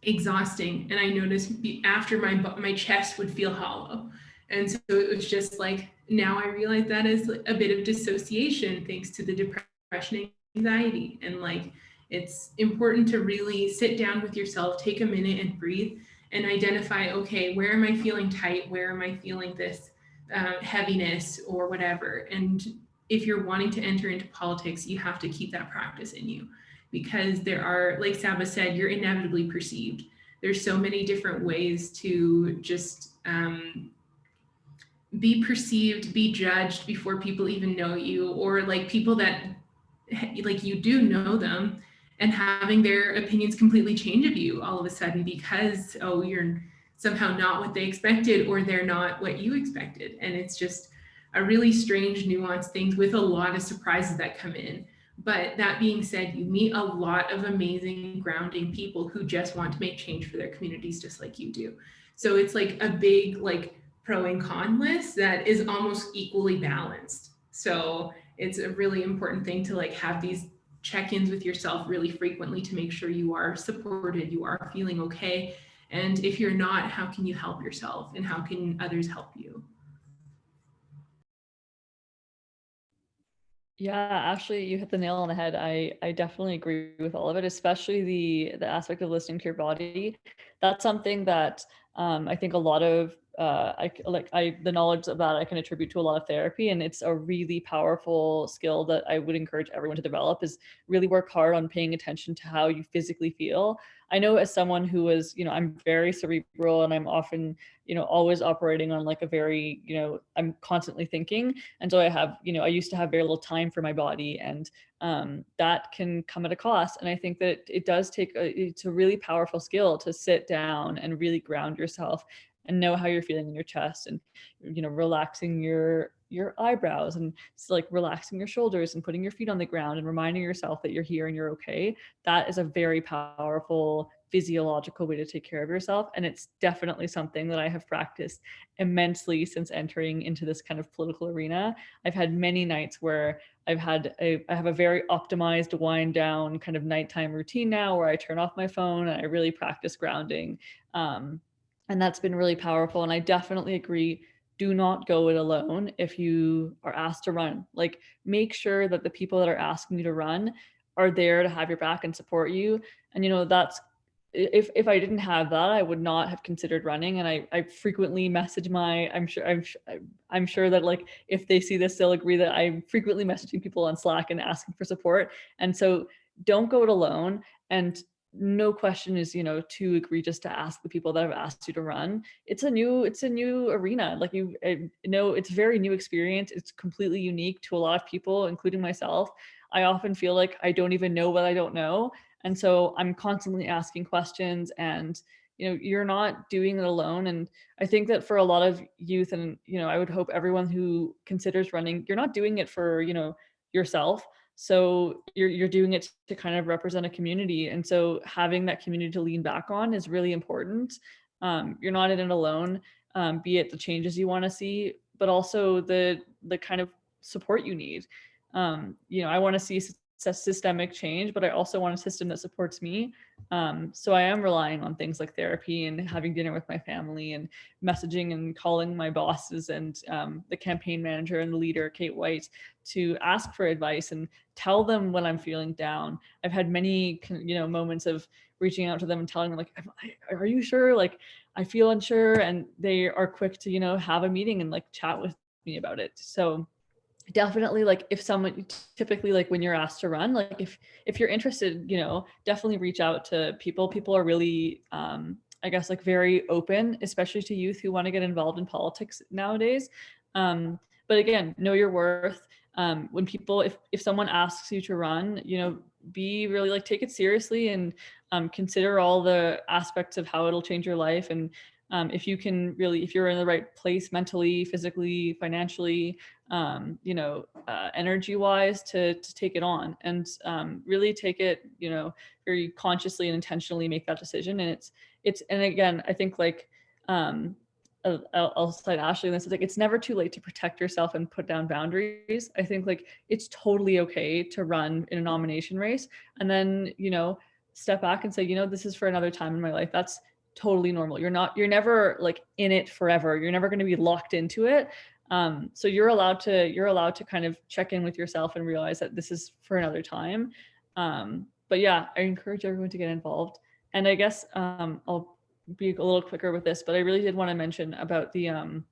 exhausting. And I noticed after my chest would feel hollow. And so it was just like, now I realize that is a bit of dissociation thanks to the depression, anxiety. And like, it's important to really sit down with yourself, take a minute and breathe and identify, okay, where am I feeling tight? Where am I feeling this heaviness or whatever? And if you're wanting to enter into politics, you have to keep that practice in you, because there are, like Saba said, you're inevitably perceived. There's so many different ways to just be perceived, be judged before people even know you, or like people that like you do know them and having their opinions completely change of you all of a sudden because, oh, you're somehow not what they expected or they're not what you expected. And it's just a really strange, nuanced thing with a lot of surprises that come in. But that being said, you meet a lot of amazing, grounding people who just want to make change for their communities just like you do. So it's like a big like pro and con list that is almost equally balanced. So it's a really important thing to like have these check-ins with yourself really frequently to make sure you are supported, you are feeling okay. And if you're not, how can you help yourself and how can others help you? Yeah, actually, you hit the nail on the head. I definitely agree with all of it, especially the aspect of listening to your body. That's something that I think a lot of the knowledge of that I can attribute to a lot of therapy, and it's a really powerful skill that I would encourage everyone to develop. Is really work hard on paying attention to how you physically feel. I know as someone who is, I'm very cerebral and I'm often, always operating on like a very, I'm constantly thinking. And so I have, I used to have very little time for my body, and that can come at a cost. And I think that it does take, it's a really powerful skill to sit down and really ground yourself and know how you're feeling in your chest, and, relaxing your eyebrows, and like relaxing your shoulders and putting your feet on the ground and reminding yourself that you're here and you're okay. That is a very powerful physiological way to take care of yourself. And it's definitely something that I have practiced immensely since entering into this kind of political arena. I've had many nights where I have a very optimized wind down kind of nighttime routine now, where I turn off my phone and I really practice grounding. And that's been really powerful. And I definitely agree do not go it alone if you are asked to run. Like, make sure that the people that are asking you to run are there to have your back and support you. And, you know, that's, if I didn't have that, I would not have considered running. And I frequently message my, I'm sure that like if they see this, they'll agree that I'm frequently messaging people on Slack and asking for support. And so don't go it alone. And no question is, you know, too egregious to ask the people that have asked you to run. It's a new arena. Like, you know, it's a very new experience. It's completely unique to a lot of people, including myself. I often feel like I don't even know what I don't know. And so I'm constantly asking questions, and, you know, you're not doing it alone. And I think that for a lot of youth, and, you know, I would hope everyone who considers running, you're not doing it for, you know, yourself. So you're doing it to kind of represent a community. And so having that community to lean back on is really important. You're not in it alone, be it the changes you want to see, but also the kind of support you need. You know, I want to see systemic change, but I also want a system that supports me. So I am relying on things like therapy and having dinner with my family and messaging and calling my bosses and the campaign manager and the leader, Kate White, to ask for advice and tell them when I'm feeling down. I've had many, you know, moments of reaching out to them and telling them, like, are you sure? Like, I feel unsure. And they are quick to, you know, have a meeting and like chat with me about it. So definitely, like, if someone, typically, like, when you're asked to run, like, if you're interested, you know, definitely reach out to people. People are really I guess, like, very open, especially to youth who want to get involved in politics nowadays. But again, know your worth. When people, if someone asks you to run, you know, be really, like, take it seriously and consider all the aspects of how it'll change your life. And if you can really, if you're in the right place mentally, physically, financially, you know, energy wise to take it on, and really take it, you know, very consciously and intentionally make that decision. And and again, I think, like, I'll cite Ashley in this. It's like, it's never too late to protect yourself and put down boundaries. I think, like, it's totally okay to run in a nomination race and then, you know, step back and say, you know, this is for another time in my life. That's totally normal. You're never, like, in it forever. You're never going to be locked into it. So you're allowed to kind of check in with yourself and realize that this is for another time. But yeah, I encourage everyone to get involved. And I guess I'll be a little quicker with this, but I really did want to mention about the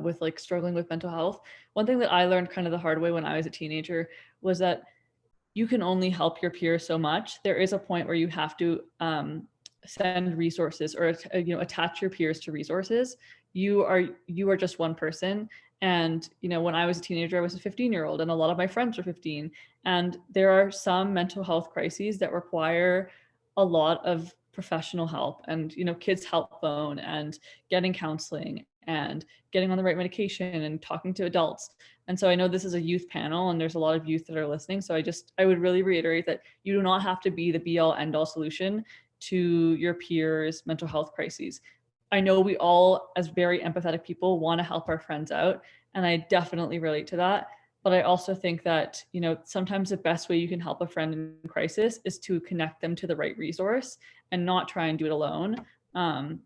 with, like, struggling with mental health. One thing that I learned kind of the hard way when I was a teenager was that you can only help your peers so much. There is a point where you have to send resources, or, you know, attach your peers to resources. You are just one person. And, you know, when I was a teenager, I was a 15-year-old, and a lot of my friends were 15. And there are some mental health crises that require a lot of professional help, and, you know, kids help phone and getting counseling and getting on the right medication and talking to adults. And so I know this is a youth panel and there's a lot of youth that are listening. So I would really reiterate that you do not have to be the be all end all solution to your peers' mental health crises. I know we all, as very empathetic people, want to help our friends out, and I definitely relate to that. But I also think that, you know, sometimes the best way you can help a friend in crisis is to connect them to the right resource and not try and do it alone,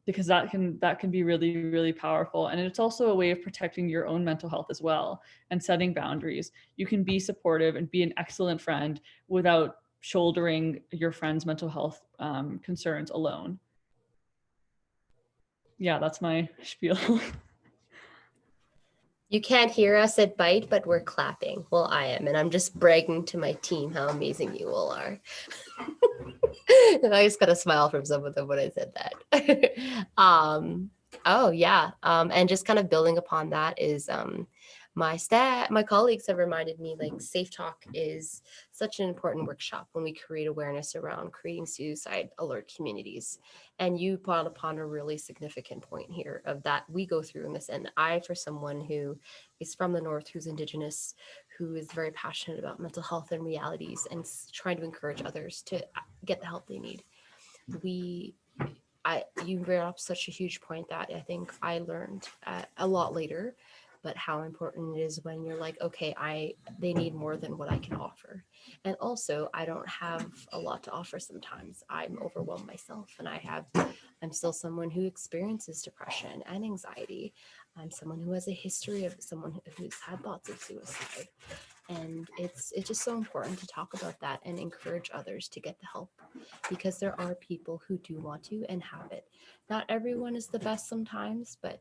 because that can be really, really powerful. And it's also a way of protecting your own mental health as well, and setting boundaries. You can be supportive and be an excellent friend without shouldering your friend's mental health concerns alone. Yeah, that's my spiel. You can't hear us at Byte, but we're clapping. Well, I am, and I'm just bragging to my team how amazing you all are. And I just got a smile from some of them when I said that. Oh yeah, and just kind of building upon that is my colleagues have reminded me, like, Safe Talk is such an important workshop when we create awareness around creating suicide alert communities. And you brought upon a really significant point here of that we go through in this. And I, for someone who is from the North, who's Indigenous, who is very passionate about mental health and realities and trying to encourage others to get the help they need. You brought up such a huge point that I think I learned a lot later, but how important it is when you're like, okay, they need more than what I can offer. And also, I don't have a lot to offer sometimes. I'm overwhelmed myself, and I'm still someone who experiences depression and anxiety. I'm someone who has a history of someone who's had thoughts of suicide. And it's just so important to talk about that and encourage others to get the help, because there are people who do want to and have it. Not everyone is the best sometimes, but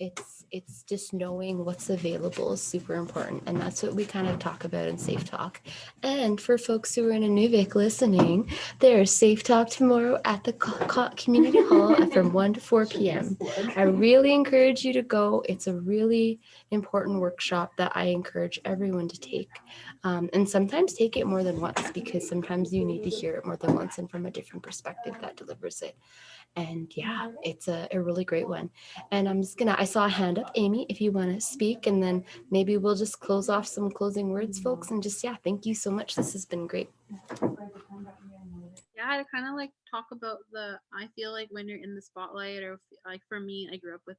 it's just knowing what's available is super important. And that's what we kind of talk about in Safe Talk. And for folks who are in Inuvik listening, there's Safe Talk tomorrow at the community hall from 1 to 4 p.m. I really encourage you to go. It's a really important workshop that I encourage everyone to take. And sometimes take it more than once, because sometimes you need to hear it more than once and from a different perspective that delivers it. And yeah, it's a really great one. And I saw a hand up, Amie, if you want to speak, and then maybe we'll just close off some closing words, folks. And just, yeah, thank you so much. This has been great. Yeah, to kind of like talk about I feel like when you're in the spotlight, or like for me, I grew up with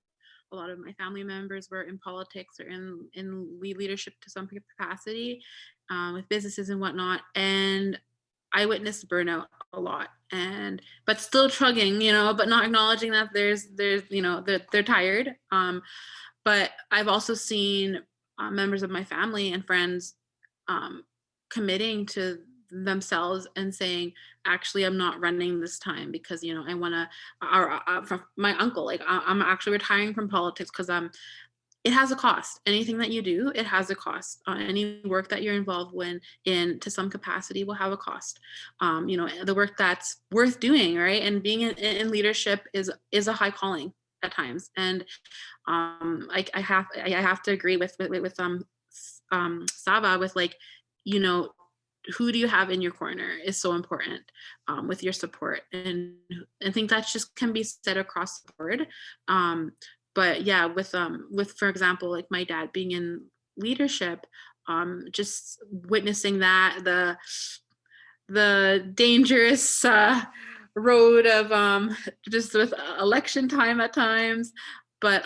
a lot of my family members were in politics or in leadership to some capacity, with businesses and whatnot. And I witnessed burnout a lot, but still trugging, but not acknowledging that there's they're tired. But I've also seen members of my family and friends committing to themselves and saying, actually, I'm not running this time because I want to. From my uncle, like I'm actually retiring from politics because it has a cost. Anything that you do, it has a cost. Any work that you're involved in to some capacity will have a cost. The work that's worth doing, right? And being in leadership is a high calling at times. And I have to agree with Saba with like, who do you have in your corner is so important, with your support. And I think that just can be said across the board. But yeah, with for example, like my dad being in leadership, just witnessing that the dangerous road of just with election time at times, but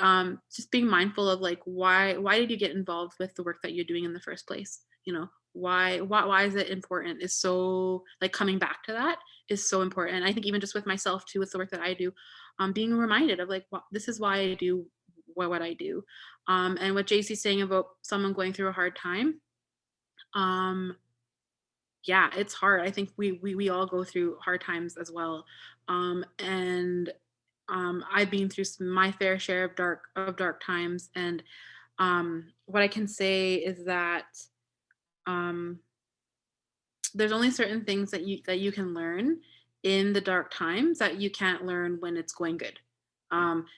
just being mindful of like why did you get involved with the work that you're doing in the first place? Why is it important? Is so like coming back to that is so important. And I think even just with myself too, with the work that I do, being reminded of like, this is why I do what I do. And what JC's saying about someone going through a hard time, yeah, it's hard. I think we all go through hard times as well. And I've been through my fair share of dark times. And what I can say is that there's only certain things that you can learn in the dark times that you can't learn when it's going good.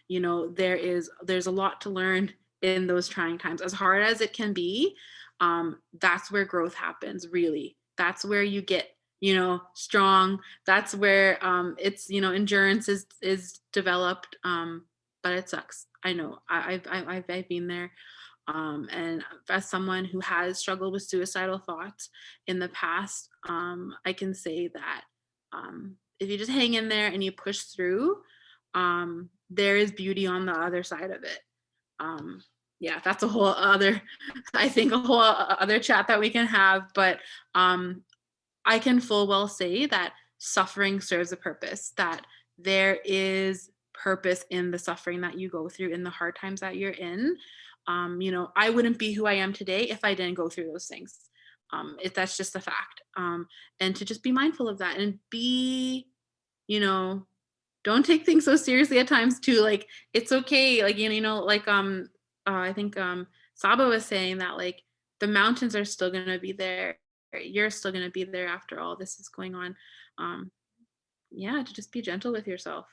There's a lot to learn in those trying times. As hard as it can be, that's where growth happens, really. That's where you get, strong. That's where it's, endurance is developed. But it sucks. I know. I've been there. And as someone who has struggled with suicidal thoughts in the past, I can say that if you just hang in there and you push through, there is beauty on the other side of it. Yeah, that's a whole other, I think a whole other chat that we can have, but I can full well say that suffering serves a purpose, that there is purpose in the suffering that you go through, in the hard times that you're in. I wouldn't be who I am today if I didn't go through those things. That's just a fact. And to just be mindful of that and be, don't take things so seriously at times too. Like, it's okay. Like, like, I think Saba was saying that like the mountains are still going to be there. You're still going to be there after all this is going on. Yeah, to just be gentle with yourself.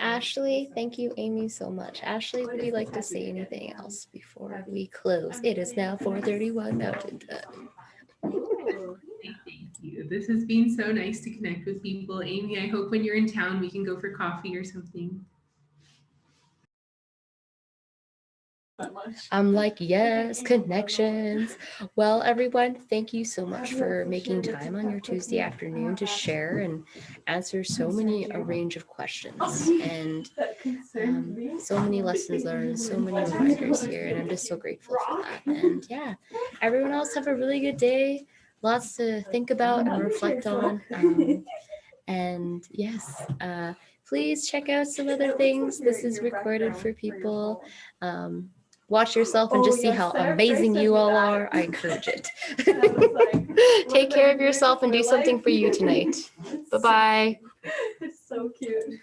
Ashley, thank you, Amie, so much. Ashley, would you like to say anything else before we close? It is now 4:31 Mountain Time. Thank you. This has been so nice to connect with people. Amie, I hope when you're in town, we can go for coffee or something. I'm like, yes, connections. Well, everyone, thank you so much for making time on your Tuesday afternoon to share and answer so many a range of questions and so many lessons learned, so many reminders here, and I'm just so grateful for that. And yeah, everyone else have a really good day. Lots to think about and reflect on. And yes, please check out some other things. This is recorded for people. Watch yourself and just see how amazing you all are. I encourage it. Take care of yourself and do something for you tonight. Bye-bye. It's so cute.